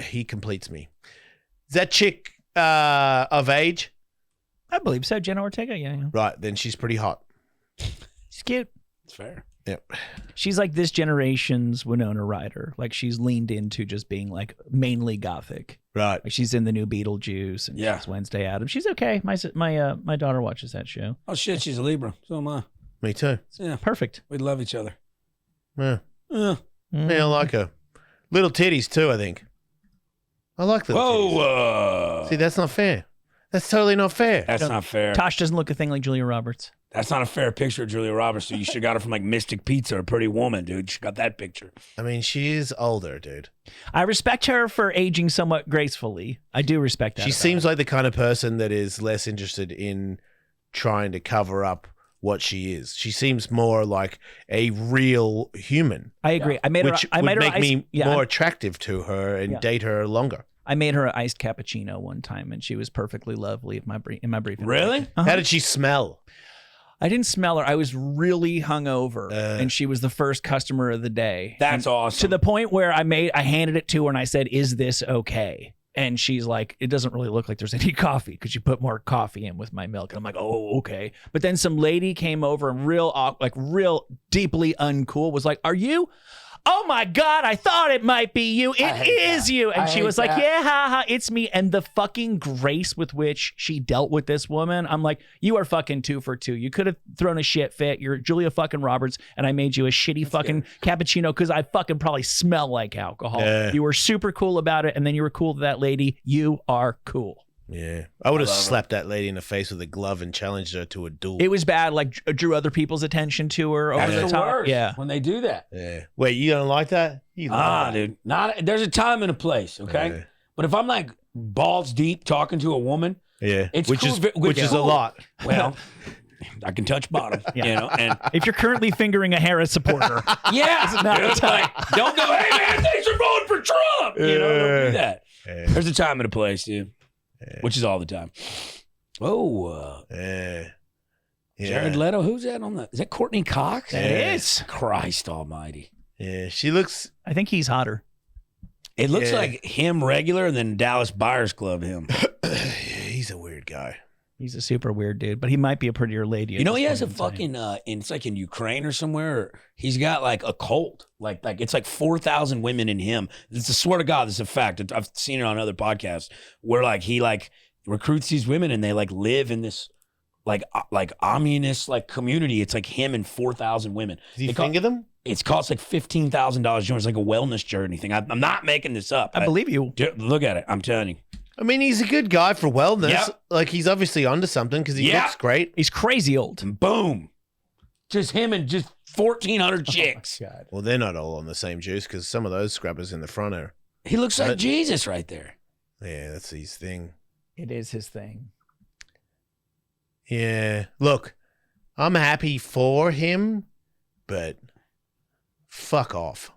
He completes me. Is that chick of age? I believe so. Jenna Ortega, yeah. Right, then she's pretty hot. She's cute. It's fair. Yep. She's like this generation's Winona Ryder. Like she's leaned into just being like mainly gothic. Right. Like she's in the new Beetlejuice and she's Wednesday Addams. She's okay. My daughter watches that show. Oh shit, she's a Libra. So am I. Me too. Yeah. Perfect. We love each other. Yeah. Yeah, I like her. Little titties too, I think. I like little titties. See, that's not fair. That's totally not fair. That's not fair. Tosh doesn't look a thing like Julia Roberts. That's not a fair picture of Julia Roberts. So you should have got her from like Mystic Pizza or Pretty Woman, dude. She got that picture. I mean, she is older, dude. I respect her for aging somewhat gracefully. I do respect that. She seems like the kind of person that is less interested in trying to cover up what she is. She seems more like a real human. I agree. I made which her. I would made make her me more attractive to her and date her longer. I made her an iced cappuccino one time, and she was perfectly lovely in my briefing. Really? Uh-huh. How did she smell? I didn't smell her. I was really hungover, and she was the first customer of the day. That's awesome. To the point where I handed it to her and I said, "Is this okay?" And she's like, "It doesn't really look like there's any coffee. Could you put more coffee in with my milk?" And I'm like, "Oh, okay." But then some lady came over and real deeply uncool was like, "Are you? Oh my God, I thought it might be you. It is you." And she was like, "Yeah, haha, it's me." And the fucking grace with which she dealt with this woman, I'm like, you are fucking 2 for 2. You could have thrown a shit fit. You're Julia fucking Roberts, and I made you a shitty fucking cappuccino because I fucking probably smell like alcohol. Yeah. You were super cool about it, and then you were cool to that lady. You are cool. Yeah. I would have slapped that lady in the face with a glove and challenged her to a duel. It was bad, like drew other people's attention to her over the top. Worst, yeah. when they do that. Yeah. Wait, you don't like that? Dude. There's a time and a place, okay? Yeah. But if I'm like balls deep talking to a woman, it's which cool, is a lot. Well, I can touch bottom, you know. And if you're currently fingering a Harris supporter, it's not a time. Don't go, "Hey man, thanks for voting for Trump." You know, don't do that. Yeah. There's a time and a place, dude. Yeah. Which is all the time. Oh. Jared Leto, who's that on the? Is that Courtney Cox? That is. Christ almighty. Yeah, she looks. I think he's hotter. It looks like him regular and then Dallas Buyers Club him. He's a weird guy. He's a super weird dude, but he might be a prettier lady. You know, he has a fucking, it's like in Ukraine or somewhere. He's got like a cult. Like it's like 4,000 women in him. It's a swear to God, this is a fact. I've seen it on other podcasts where like he like recruits these women and they like live in this like communist like community. It's like him and 4,000 women. Does he finger them? It's cost like $15,000. It's like a wellness journey thing. I'm not making this up. I believe you. Look at it. I'm telling you. I mean, he's a good guy for wellness. Yep. Like, he's obviously onto something because he looks great. He's crazy old. And boom. Just him and just 1,400 chicks. Oh, God. Well, they're not all on the same juice because some of those scrubbers in the front are. He looks like Jesus right there. Yeah, that's his thing. It is his thing. Yeah. Look, I'm happy for him, but fuck off.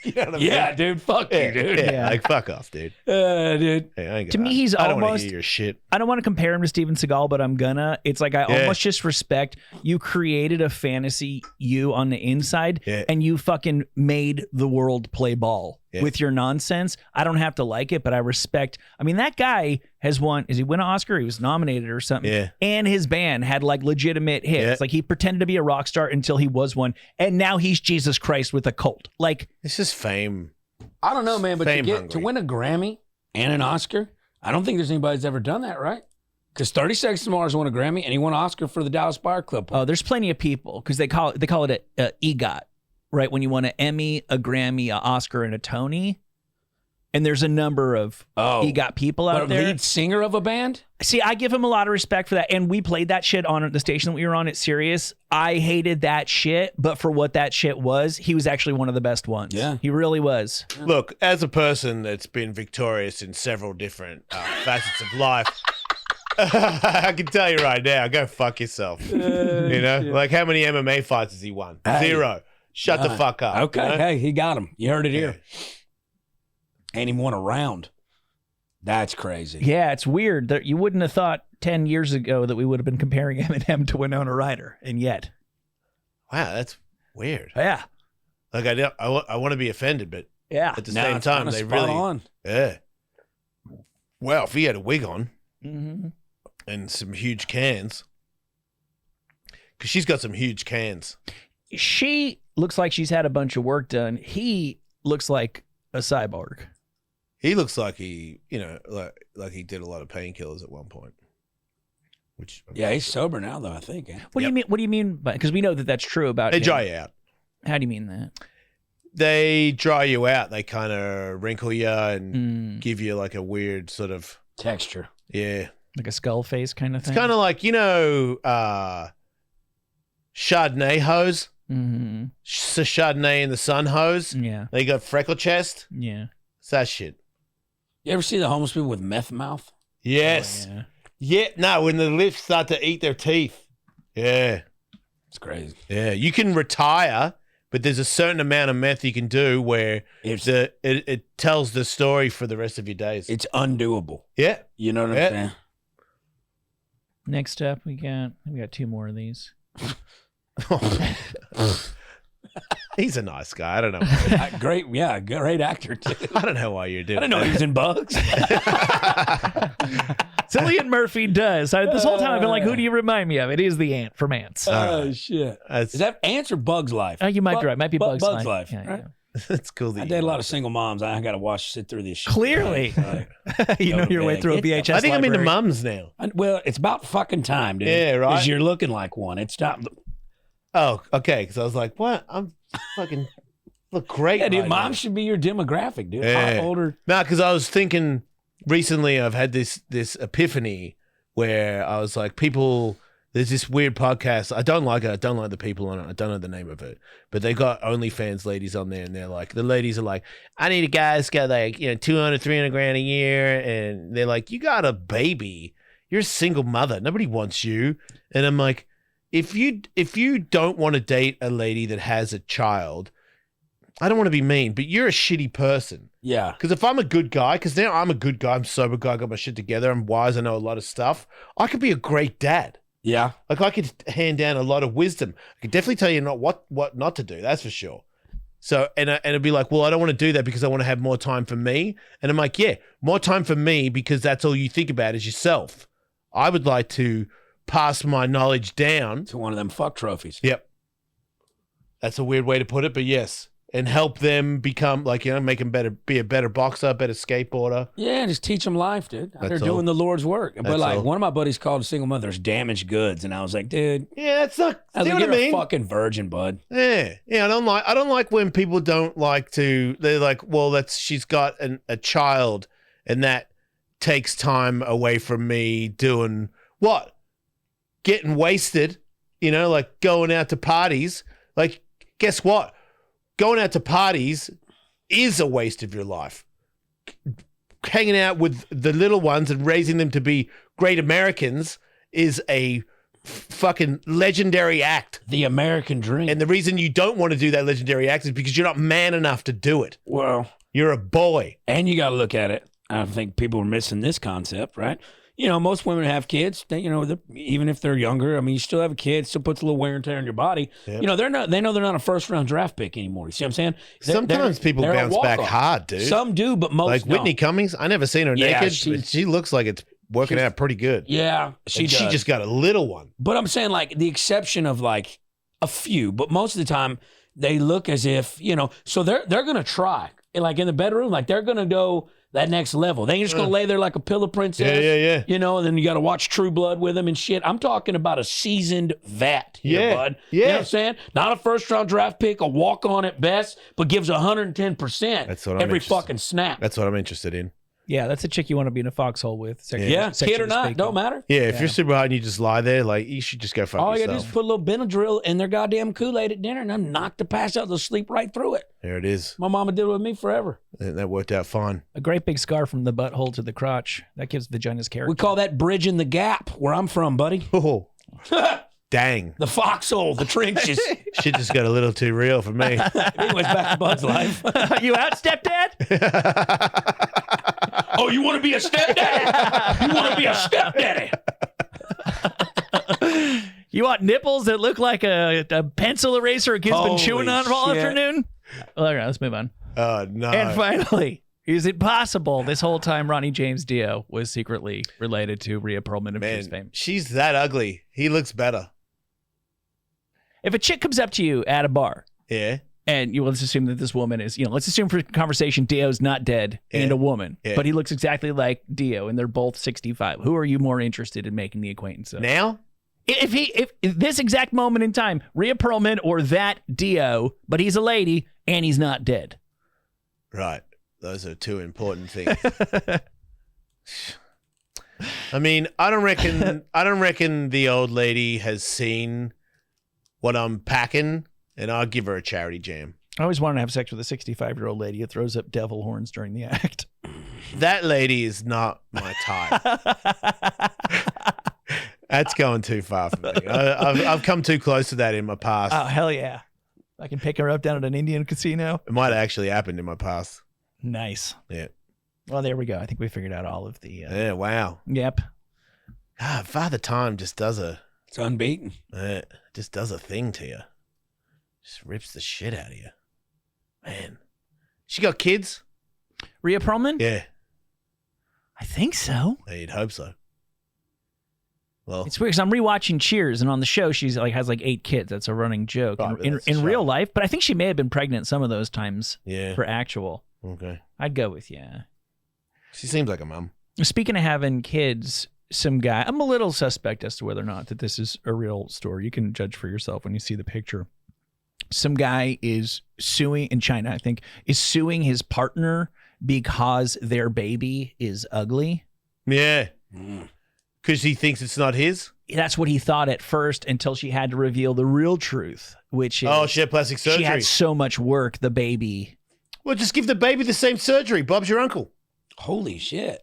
You know what I mean? Yeah, dude. Fuck you, dude. Yeah, like fuck off, dude. Dude. Hey, To me, he's I don't want almost. to hear your shit. I don't want to compare him to Steven Seagal, but I'm gonna. It's like I almost just respect you created a fantasy you on the inside, and you fucking made the world play ball with your nonsense. I don't have to like it, but I respect. I mean, that guy has won. Is he win an Oscar? He was nominated or something. Yeah. And his band had like legitimate hits. Yeah. Like he pretended to be a rock star until he was one, and now he's Jesus Christ with a cult. Like it's just fame. I don't know, man, but to win a Grammy and an Oscar, I don't think there's anybody that's ever done that, right? Because 30 Seconds to Mars won a Grammy and he won an Oscar for the Dallas Buyers Club. Oh, there's plenty of people because they call it a EGOT, right? When you won an Emmy, a Grammy, an Oscar, and a Tony. And there's a number of EGOT people out there. Lead singer of a band? See, I give him a lot of respect for that. And we played that shit on the station that we were on at Sirius. I hated that shit, but for what that shit was, he was actually one of the best ones. Yeah. He really was. Look, as a person that's been victorious in several different facets of life, I can tell you right now, go fuck yourself. You know? Shit. Like, how many MMA fights has he won? Hey. 0. Shut the fuck up. Okay. You know? Hey, he got him. You heard it here. Ain't even won a round. That's crazy. Yeah, it's weird. That you wouldn't have thought 10 years ago that we would have been comparing Eminem to Winona Ryder, and yet. Wow, that's weird. Yeah. Like, I want to be offended, but at the same time, they really. On. Yeah. Well, if he had a wig on and some huge cans, because she's got some huge cans. She looks like she's had a bunch of work done. He looks like a cyborg. He looks like he, like he did a lot of painkillers at one point. Which he's sober now, though, I think. What do you mean? What do you mean? Because we know that that's true about. They dry you out. How do you mean that? They dry you out. They kind of wrinkle you and give you like a weird sort of texture. Yeah, like a skull face kind of thing. It's kind of like Chardonnay hose. Mm-hmm. Chardonnay in the sun hose. Yeah, they got freckle chest. Yeah, it's that shit. You ever see the homeless people with meth mouth? Yes. Oh, no, when the lips start to eat their teeth. Yeah. It's crazy. Yeah, you can retire, but there's a certain amount of meth you can do where it tells the story for the rest of your days. It's undoable. Yeah. You know what I'm saying? Next up, we got 2 more of these. He's a nice guy. I don't know. Great actor too. I don't know why you're doing. I don't know he was in Bugs. Cillian Murphy does. This whole time I've been like, who do you remind me of? It is the ant from Ants. Oh shit! Is that Ants or Bugs Life? You might be right. Might be Bugs Life. Yeah, right? That's cool. I date a lot of single moms. I got to sit through this shit. Clearly, you know your way through a VHS. I think library. I'm into mums now. Well, it's about fucking time, dude. Yeah, right. Because you're looking like one. It's time. Oh, okay. Because I was like, what? I'm fucking look great. Yeah, dude. Mom should be your demographic, dude. Yeah. Older. No, because I was thinking recently. I've had this epiphany where I was like, people. There's this weird podcast. I don't like it. I don't like the people on it. I don't know the name of it. But they got OnlyFans ladies on there, and they're like, the ladies are like, I need a guy that's got like, 200, 300 grand a year. And they're like, you got a baby. You're a single mother. Nobody wants you. And I'm like, if you don't want to date a lady that has a child, I don't want to be mean, but you're a shitty person. Yeah. Because if I'm a good guy, because now I'm a good guy, I'm a sober guy, I got my shit together, I'm wise, I know a lot of stuff, I could be a great dad. Yeah. Like I could hand down a lot of wisdom. I could definitely tell you what not to do, that's for sure. So, and it'd be like, well, I don't want to do that because I want to have more time for me. And I'm like, yeah, more time for me because that's all you think about is yourself. I would like to pass my knowledge down. To one of them fuck trophies. Yep. That's a weird way to put it, but yes. And help them become like, make them better, be a better boxer, better skateboarder. Yeah, just teach them life, dude. They're doing the Lord's work. But like one of my buddies called a single mother's damaged goods, and I was like, dude. Yeah, that's not. See what I mean? mean? A fucking virgin, bud. Yeah. I don't like when people don't like to. They're like, well, she's got a child, and that takes time away from me doing what? Getting wasted. Like going out to parties. Like, guess what? Going out to parties is a waste of your life. Hanging out with the little ones and raising them to be great Americans is a fucking legendary act. The American dream. And the reason you don't want to do that legendary act is because you're not man enough to do it. Well, you're a boy. And you got to look at it. I think people are missing this concept, right? Most women have kids. They, even if they're younger, I mean, you still have a kid. Still puts a little wear and tear on your body. Yep. They know they're not a first round draft pick anymore. You see what I'm saying? Sometimes people bounce back hard, dude. Some do, but most like Whitney Cummings. I never seen her naked. She looks like it's working out pretty good. Yeah, she just got a little one. But I'm saying like the exception of like a few, but most of the time they look as if So they're gonna try, like in the bedroom, like they're gonna go that next level. They ain't just gonna lay there like a pillow princess. Yeah. And then you got to watch True Blood with them and shit. I'm talking about a seasoned vet here, bud. Yeah. You know what I'm saying? Not a first round draft pick, a walk on at best, but gives 110%. That's what I'm every interested. fucking snap. That's what I'm interested in. Yeah, that's a chick you want to be in a foxhole with. Kid or not, don't matter. Yeah, if you're super hot and you just lie there, like you should just go fuck yourself. All you got to do is put a little Benadryl in their goddamn Kool-Aid at dinner and then knock the pass out. They'll sleep right through it. There it is. My mama did it with me forever. And that worked out fine. A great big scar from the butthole to the crotch. That gives vaginas character. We call that bridging the gap where I'm from, buddy. Oh, dang. The foxhole, the trenches. Shit just got a little too real for me. Anyways, back to Bud's life. You out, stepdad? Oh, you want to be a stepdaddy? You want to be a stepdaddy? You want nipples that look like a pencil eraser a kid's been chewing on all afternoon? Well, all right, let's move on. Oh, no. And finally, is it possible this whole time Ronnie James Dio was secretly related to Rhea Perlman of Kiss fame? She's that ugly. He looks better. If a chick comes up to you at a bar, and let's assume that this woman is, let's assume for conversation Dio's not dead and a woman, but he looks exactly like Dio, and they're both 65. Who are you more interested in making the acquaintance of? Now? If this exact moment in time, Rhea Perlman or that Dio, but he's a lady and he's not dead. Right. Those are two important things. I mean, I don't reckon the old lady has seen what I'm packing, and I'll give her a charity jam. I always wanted to have sex with a 65-year-old lady who throws up devil horns during the act. That lady is not my type. That's going too far for me. I've come too close to that in my past. Oh, hell yeah. I can pick her up down at an Indian casino. It might have actually happened in my past. Nice. Yeah. Well, there we go. I think we figured out all of the... yeah, wow. Yep. God, Father Time just does It's unbeaten. Just does a thing to you. Just rips the shit out of you. Man. She got kids? Rhea Perlman? Yeah. I think so. You'd hope so. Well, it's weird because I'm rewatching Cheers, and on the show she's has 8 kids. That's a running joke in real life. But I think she may have been pregnant some of those times. Yeah. For actual. Okay. I'd go with yeah. She seems like a mom. Speaking of having kids, some guy. I'm a little suspect as to whether or not that this is a real story. You can judge for yourself when you see the picture. Some guy is suing in China. I think is suing his partner because their baby is ugly. Yeah. Because he thinks it's not his? That's what he thought at first until she had to reveal the real truth, which is... she had plastic surgery. She had so much work, the baby. Well, just give the baby the same surgery. Bob's your uncle. Holy shit.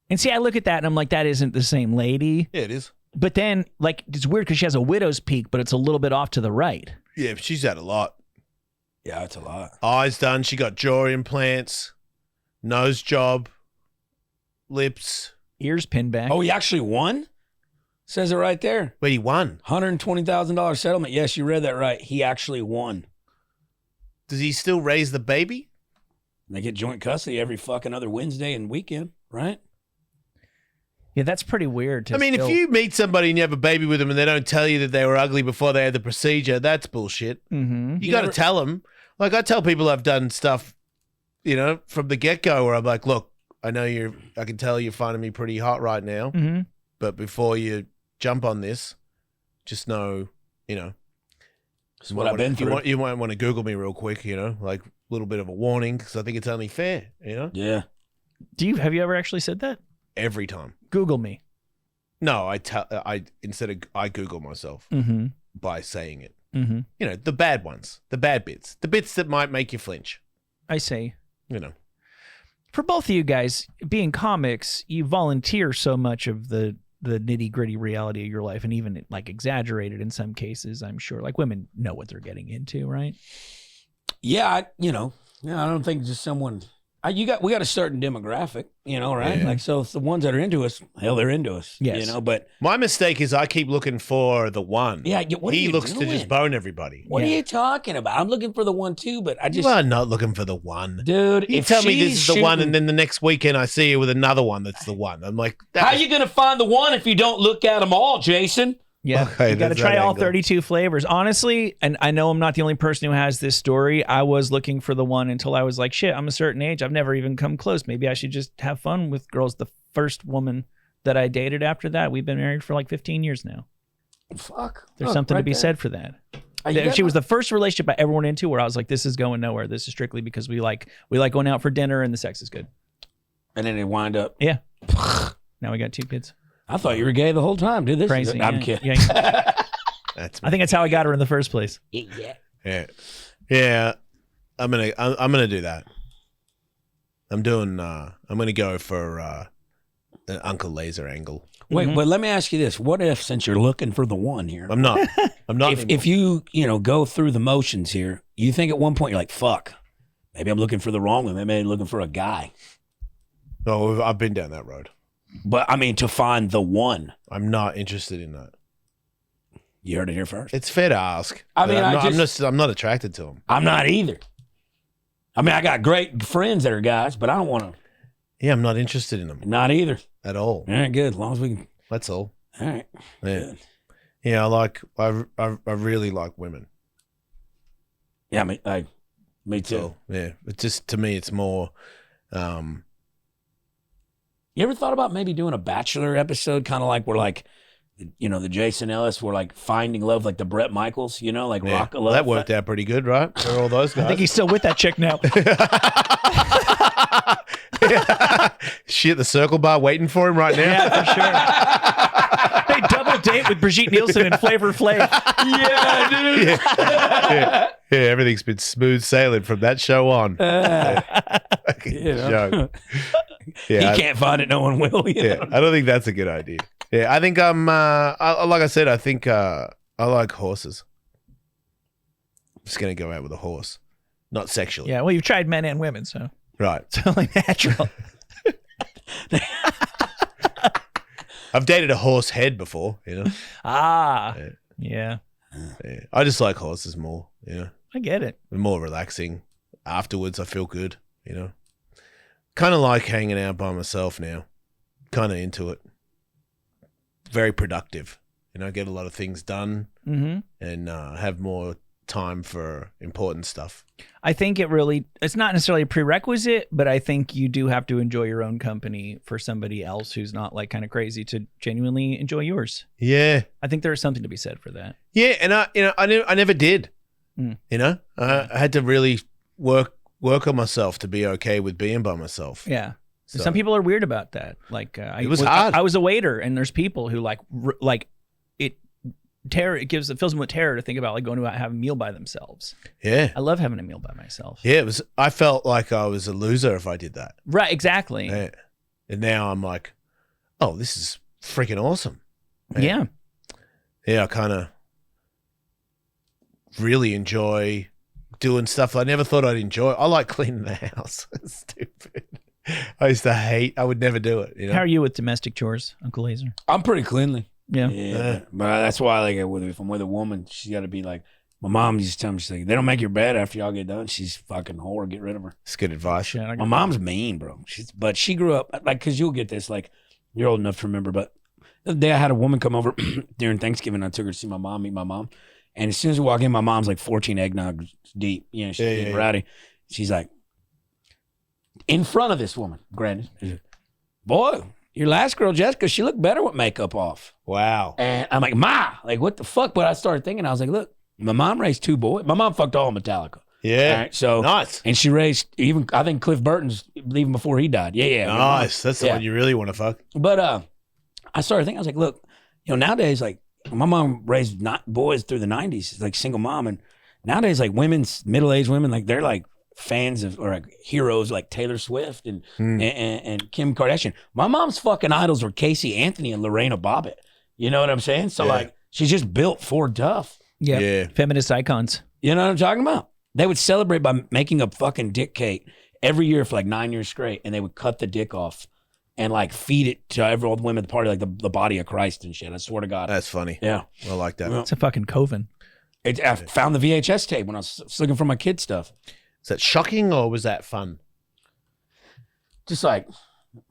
And see, I look at that and I'm like, that isn't the same lady. Yeah, it is. But then, it's weird because she has a widow's peak, but it's a little bit off to the right. Yeah, but she's had a lot. Yeah, that's a lot. Eyes done. She got jaw implants, nose job, lips. Ears pinned back. Oh, he actually won? Says it right there. Wait, he won. $120,000 settlement. Yes, you read that right. He actually won. Does he still raise the baby? They get joint custody every fucking other Wednesday and weekend, right? Yeah, that's pretty weird. I mean, if you meet somebody and you have a baby with them and they don't tell you that they were ugly before they had the procedure, that's bullshit. Mm-hmm. You got to tell them. Like, I tell people I've done stuff, from the get-go where I'm like, look, I can tell you're finding me pretty hot right now, but before you jump on this, just know, This is what I've been through. You might want to Google me real quick, like a little bit of a warning, because I think it's only fair, Yeah. Have you ever actually said that? Every time. Google me. No, I Google myself by saying it. Mm-hmm. The bad ones, the bad bits, the bits that might make you flinch. I say. For both of you guys, being comics, you volunteer so much of the nitty-gritty reality of your life, and even like exaggerated in some cases, I'm sure. Like, women know what they're getting into, right? Yeah, I don't think just someone. We got a certain demographic, right? Yeah. Like, so if the ones that are into us, hell, they're into us. Yes. But my mistake is I keep looking for the one. yeah, what he are you looks doing? to just bone everybody. What are you talking about? I'm looking for the one too, but I just You are not looking for the one. dude. You if tell me she's this is the one, shooting- and then the next weekend I see you with another one that's the one. I'm like, how are you gonna find the one if you don't look at them all, Jason? Yeah, Okay, you got to that's try that all angle. 32 flavors. Honestly, and I know I'm not the only person who has this story. I was looking for the one until I was like, shit, I'm a certain age. I've never even come close. Maybe I should just have fun with girls. The first woman that I dated after that, we've been married for like 15 years now. Fuck. There's Look, something to right be there. said for that. You got She was the first relationship I ever went into where I was like, this is going nowhere. This is strictly because we like going out for dinner and the sex is good. and then they wind up. Yeah. Now we got 2 kids. I thought you were gay the whole time, dude. This Crazy. I'm yeah. kidding. Yeah. That's I think that's how I got her in the first place. Yeah. yeah. I'm gonna do that. I'm gonna go for an Uncle Lazer angle. Wait, but let me ask you this: what if, since you're looking for the one here, I'm not. if you go through the motions here, you think at one point you're like, "Fuck, maybe I'm looking for the wrong one. Maybe I'm looking for a guy." No, I've been down that road. But I mean, to find the one, I'm not interested in that. you heard it here first. It's fair to ask. I mean, I'm not attracted to him. I'm not either. I mean, I got great friends that are guys, but I don't want to. Yeah, I'm not interested in him Not either. at all. All right, good. As long as we can. That's all. All right. Yeah, Good. yeah. I really like women. Yeah, me too. So yeah, it's just to me, it's more. You ever thought about maybe doing a Bachelor episode, kind of like we're like, the Jason Ellis, we're like finding love, like the Brett Michaels, like Yeah. Rock of Well, Love. that worked out pretty good, right? For all those guys. I think he's still with that chick now. She at the Circle Bar waiting for him right now. Yeah, for sure. Hey, double date with Brigitte Nielsen and Flavor Flav. Yeah, dude. Yeah, everything's been smooth sailing from that show on. Fucking joke. Yeah, He can't find it, no one will. yeah, I don't think that's a good idea. Yeah, I think like I said, I think I like horses. I'm just gonna go out with a horse, not sexually. Yeah, well, you've tried men and women, so Right. it's only natural. I've dated a horse head before, Ah, Yeah. yeah, Yeah. I just like horses more, I get it. They're more relaxing. Afterwards, I feel good, Kind of like hanging out by myself now. Kind of into it. Very productive. Get a lot of things done Mm-hmm. and have more time for important stuff. I think it's not necessarily a prerequisite, but I think you do have to enjoy your own company for somebody else who's not like kind of crazy to genuinely enjoy yours. Yeah. I think there is something to be said for that. Yeah, and I never did. Mm. I had to really work on myself to be okay with being by myself. Yeah. So- Some people are weird about that. Like It was hard. I was a waiter, and there's people who like it. Terror. It fills them with terror to think about like going to have a meal by themselves. Yeah. I love having a meal by myself. Yeah, I felt like I was a loser if I did that. Right. Exactly. Yeah. And now I'm like, oh, this is freaking awesome. Yeah. Yeah, I kind of really enjoy doing stuff I never thought I'd enjoy. I like cleaning the house. Stupid. I used to hate. I would never do it. You know? How are you with domestic chores, Uncle Lazer? I'm pretty cleanly. Yeah. But that's why, like, if I'm with a woman, she's got to be like, my mom used to tell me, she's like, they don't make your bed after y'all get done. She's fucking whore. Get rid of her. It's good advice. Shit, My mom's mean, bro. But she grew up, like, because you'll get this, like, you're old enough to remember, but the other day I had a woman come over during Thanksgiving. I took her to see my mom, meet my mom. And as soon as we walk in, my mom's like 14 eggnogs deep. You know, she's getting rowdy. She's like, in front of this woman, granted, boy, your last girl, Jessica, she looked better with makeup off. Wow. And I'm like, Ma, like, what the fuck? But I started thinking, I was like, look, my mom raised 2 boys. My mom fucked all Metallica. Yeah. Right, so nice. And she raised even, I think Cliff Burton's even before he died. Yeah. Nice. That's the one you really want to fuck. But I started thinking, I was like, look, you know, nowadays, like, my mom raised boys through the 90s, like single mom. And nowadays, like, middle-aged women, like, they're like fans of, or like heroes like Taylor Swift and Kim Kardashian. My mom's fucking idols were Casey Anthony and Lorena Bobbitt. You know what I'm saying? So, like, she's just built for tough. Yeah. Feminist icons. You know what I'm talking about? They would celebrate by making a fucking dick cake every year for like 9 years straight, and they would cut the dick off and like feed it to every old women at the party, like the body of Christ and shit. I swear to God. That's funny. Yeah. I like that. It's a fucking coven. I found the VHS tape when I was looking for my kid stuff. Is that shocking or was that fun? Just like,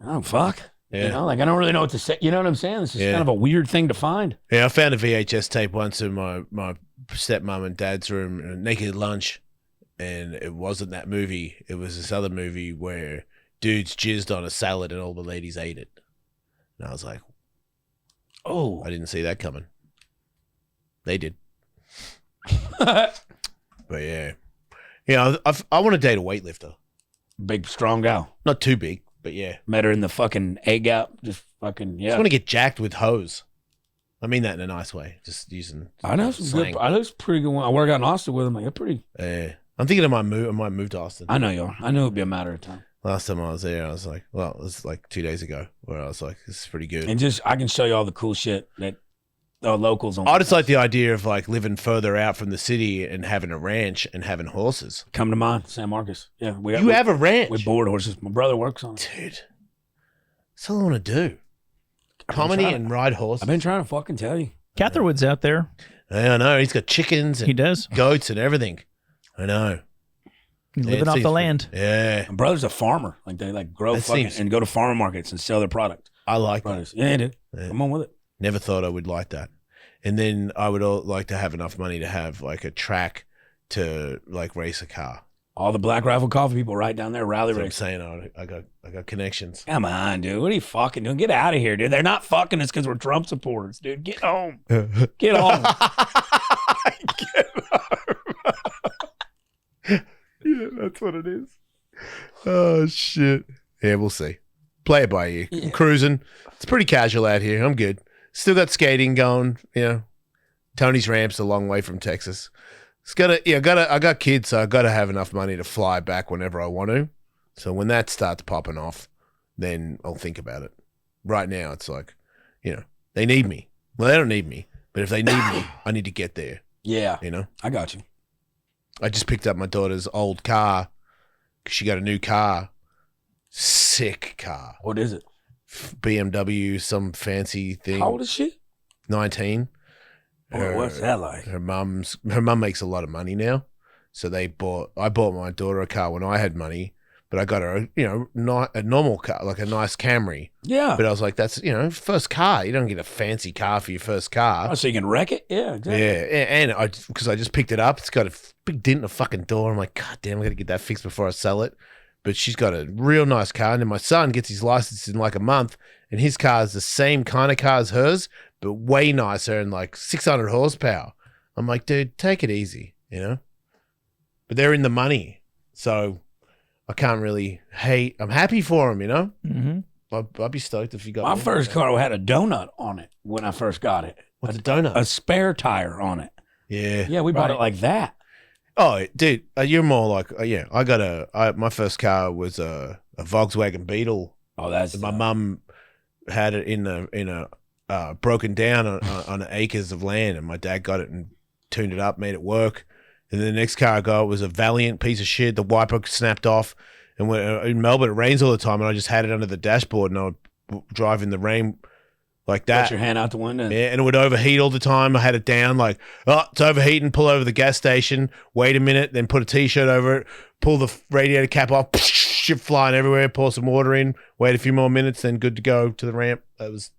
oh, fuck. Yeah. You know, like, I don't really know what to say. You know what I'm saying? This is kind of a weird thing to find. Yeah, I found a VHS tape once in my stepmom and dad's room, Naked Lunch, and it wasn't that movie. It was this other movie where dudes jizzed on a salad and all the ladies ate it. And I was like, oh, I didn't see that coming. They did. But yeah. Yeah, I want to date a weightlifter. Big, strong gal. Not too big, but yeah. Met her in the fucking egg out. Just fucking, yeah. I just want to get jacked with hose. I mean that in a nice way. Just using I know some slang. good. I know some pretty good one. I work out in Austin with them. Like, they're pretty. Yeah. I'm thinking I might move to Austin. I know you are. I knew it'd be a matter of time. Last time I was there, I was like, well, it was like 2 days ago, where I was like, this is pretty good. And just, I can show you all the cool shit that locals on. I just like the idea of like living further out from the city and having a ranch and having horses. Come to mind, San Marcos. Yeah, we have a ranch. We board horses. My brother works on it. Dude, that's all I want to do. Comedy and ride horses. I've been trying to fucking tell you. Catherwood's out there. Yeah, I know. He's got chickens and he does. Goats and everything. I know. He's living off the land. Yeah. My brother's a farmer. Like, they like grow and go to farmer markets and sell their product. I like that. Yeah, dude. Yeah. Come on with it. Never thought I would like that. And then I would like to have enough money to have like a track to like race a car. All the Black Rifle Coffee people right down there, rally race. I'm saying I got connections. Come on, dude. What are you fucking doing? Get out of here, dude. They're not fucking us because we're Trump supporters, dude. Get home. Get home. Get home. Yeah, that's what it is. Oh shit. Yeah, we'll see. Play it by ear. Yeah. Cruising. It's pretty casual out here. I'm good. Still got skating going. You know, Tony's Ramp's a long way from Texas. I got kids, so I gotta have enough money to fly back whenever I want to. So when that starts popping off, then I'll think about it. Right now, it's like, you know, they need me. Well, they don't need me, but if they need me, I need to get there. Yeah, you know, I got you. I just picked up my daughter's old car because she got a new car. Sick car. What is it? BMW, some fancy thing. How old is she? 19. What's that like? Her mum makes a lot of money now, so I bought my daughter a car when I had money, but I got her not a normal car, like a nice Camry. Yeah. But I was like, that's first car. You don't get a fancy car for your first car. Oh, so you can wreck it? Yeah, exactly. Yeah, and because I just picked it up, it's got a big dent in the fucking door. I'm like, God damn, I got to get that fixed before I sell it. But she's got a real nice car, and then my son gets his license in like a month, and his car is the same kind of car as hers, but way nicer and like 600 horsepower. I'm like, dude, take it easy, you know? But they're in the money, so I can't really hate. I'm happy for them, you know? Mm-hmm. I'd be stoked if you got my first car had a donut on it when I first got it. What's a donut? A spare tire on it. Yeah. Yeah, we bought it like that. Oh, dude, you're more like, yeah, my first car was a Volkswagen Beetle. Oh, that's my mum had it in a broken down on acres of land, and my dad got it and tuned it up, made it work, And then the next car I got was a Valiant piece of shit. The wiper snapped off. And when, in Melbourne, it rains all the time. And I just had it under the dashboard and I would drive in the rain like that. Put your hand out the window. Yeah, and it would overheat all the time. I had it down like, oh, it's overheating. Pull over the gas station. Wait a minute. Then put a T-shirt over it. Pull the radiator cap off. Shit flying everywhere. Pour some water in. Wait a few more minutes. Then good to go to the ramp. That was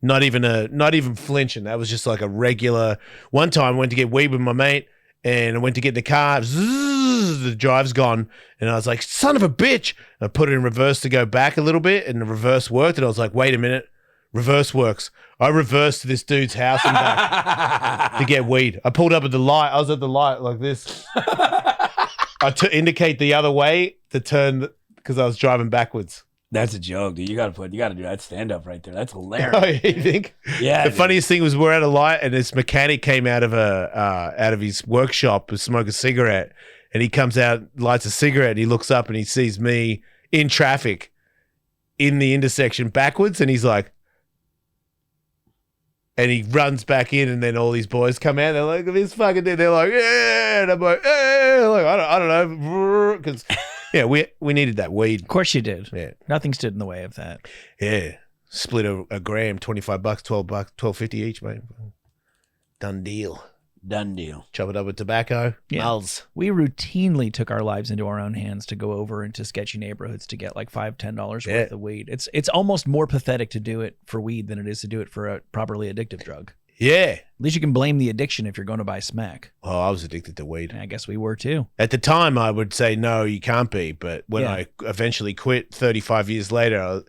not even flinching. That was just like a regular. One time I went to get weed with my mate. And I went to get in the car. Zzz, the drive's gone. And I was like, son of a bitch. And I put it in reverse to go back a little bit. And the reverse worked. And I was like, wait a minute. Reverse works. I reversed to this dude's house and back to get weed. I pulled up at the light. I was at the light like this. I indicate the other way to turn because I was driving backwards. That's a joke, dude. You gotta do that stand up right there. That's hilarious. Oh, you think? Yeah. The funniest thing was we're at a light and this mechanic came out of his workshop to smoke a cigarette, and he comes out, lights a cigarette, and he looks up and he sees me in traffic in the intersection backwards, and he's like, and he runs back in, and then all these boys come out. They're like, this fucking dude. They're like, yeah, and I'm like, yeah, like I don't know, because. Yeah, we needed that weed. Of course you did. Yeah. Nothing stood in the way of that. Yeah. Split a gram, $25, $12, $12.50 each, mate. Done deal. Chop it up with tobacco. Yeah. Mulls. We routinely took our lives into our own hands to go over into sketchy neighborhoods to get like $5, $10 worth of weed. It's almost more pathetic to do it for weed than it is to do it for a properly addictive drug. Yeah. At least you can blame the addiction if you're going to buy smack. Oh, I was addicted to weed. And I guess we were too. At the time, I would say, no, you can't be. But when I eventually quit 35 years later,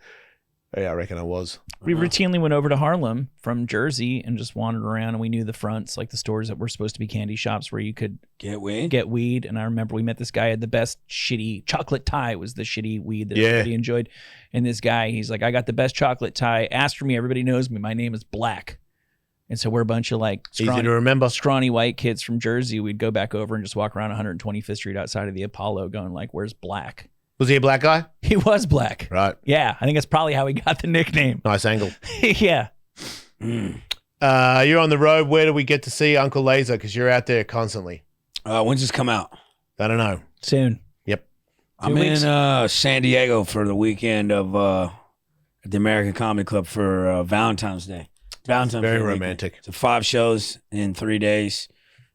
I reckon I was. We routinely went over to Harlem from Jersey and just wandered around, and we knew the fronts, like the stores that were supposed to be candy shops where you could get weed. And I remember we met this guy, had the best shitty chocolate tie was the shitty weed that everybody enjoyed. And this guy, he's like, I got the best chocolate tie. Ask for me. Everybody knows me. My name is Black. And so we're a bunch of like easy to remember, scrawny white kids from Jersey. We'd go back over and just walk around 125th Street outside of the Apollo going like, where's Black? Was he a black guy? He was black. Right. Yeah. I think that's probably how he got the nickname. Nice angle. Yeah. You're on the road. Where do we get to see Uncle Lazer? Because you're out there constantly. When's this come out? I don't know. Soon. Yep. I'm in San Diego for the weekend of at the American Comedy Club for Valentine's Day. Very romantic. So 5 shows in 3 days.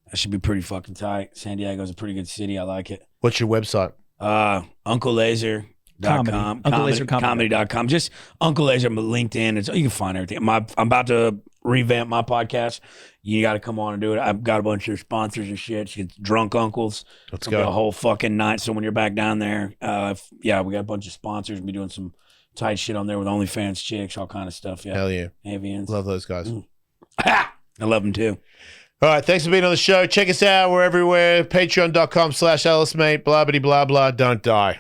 That should be pretty fucking tight. San Diego's a pretty good city. I like it. What's your website? UncleLazer.com. Comedy.com. Just Uncle Lazer, LinkedIn. You can find everything. I'm about to revamp my podcast. You got to come on and do it. I've got a bunch of sponsors and shit. It's Drunk Uncles. Let's go. A whole fucking night. So when you're back down there, we got a bunch of sponsors. We'll be doing some tight shit on there with OnlyFans chicks, all kind of stuff. Yeah. Hell yeah. Avians. Love those guys. I love them too. All right. Thanks for being on the show. Check us out. We're everywhere. Patreon.com/Ellis, mate. Blah, blah, blah, blah. Don't die.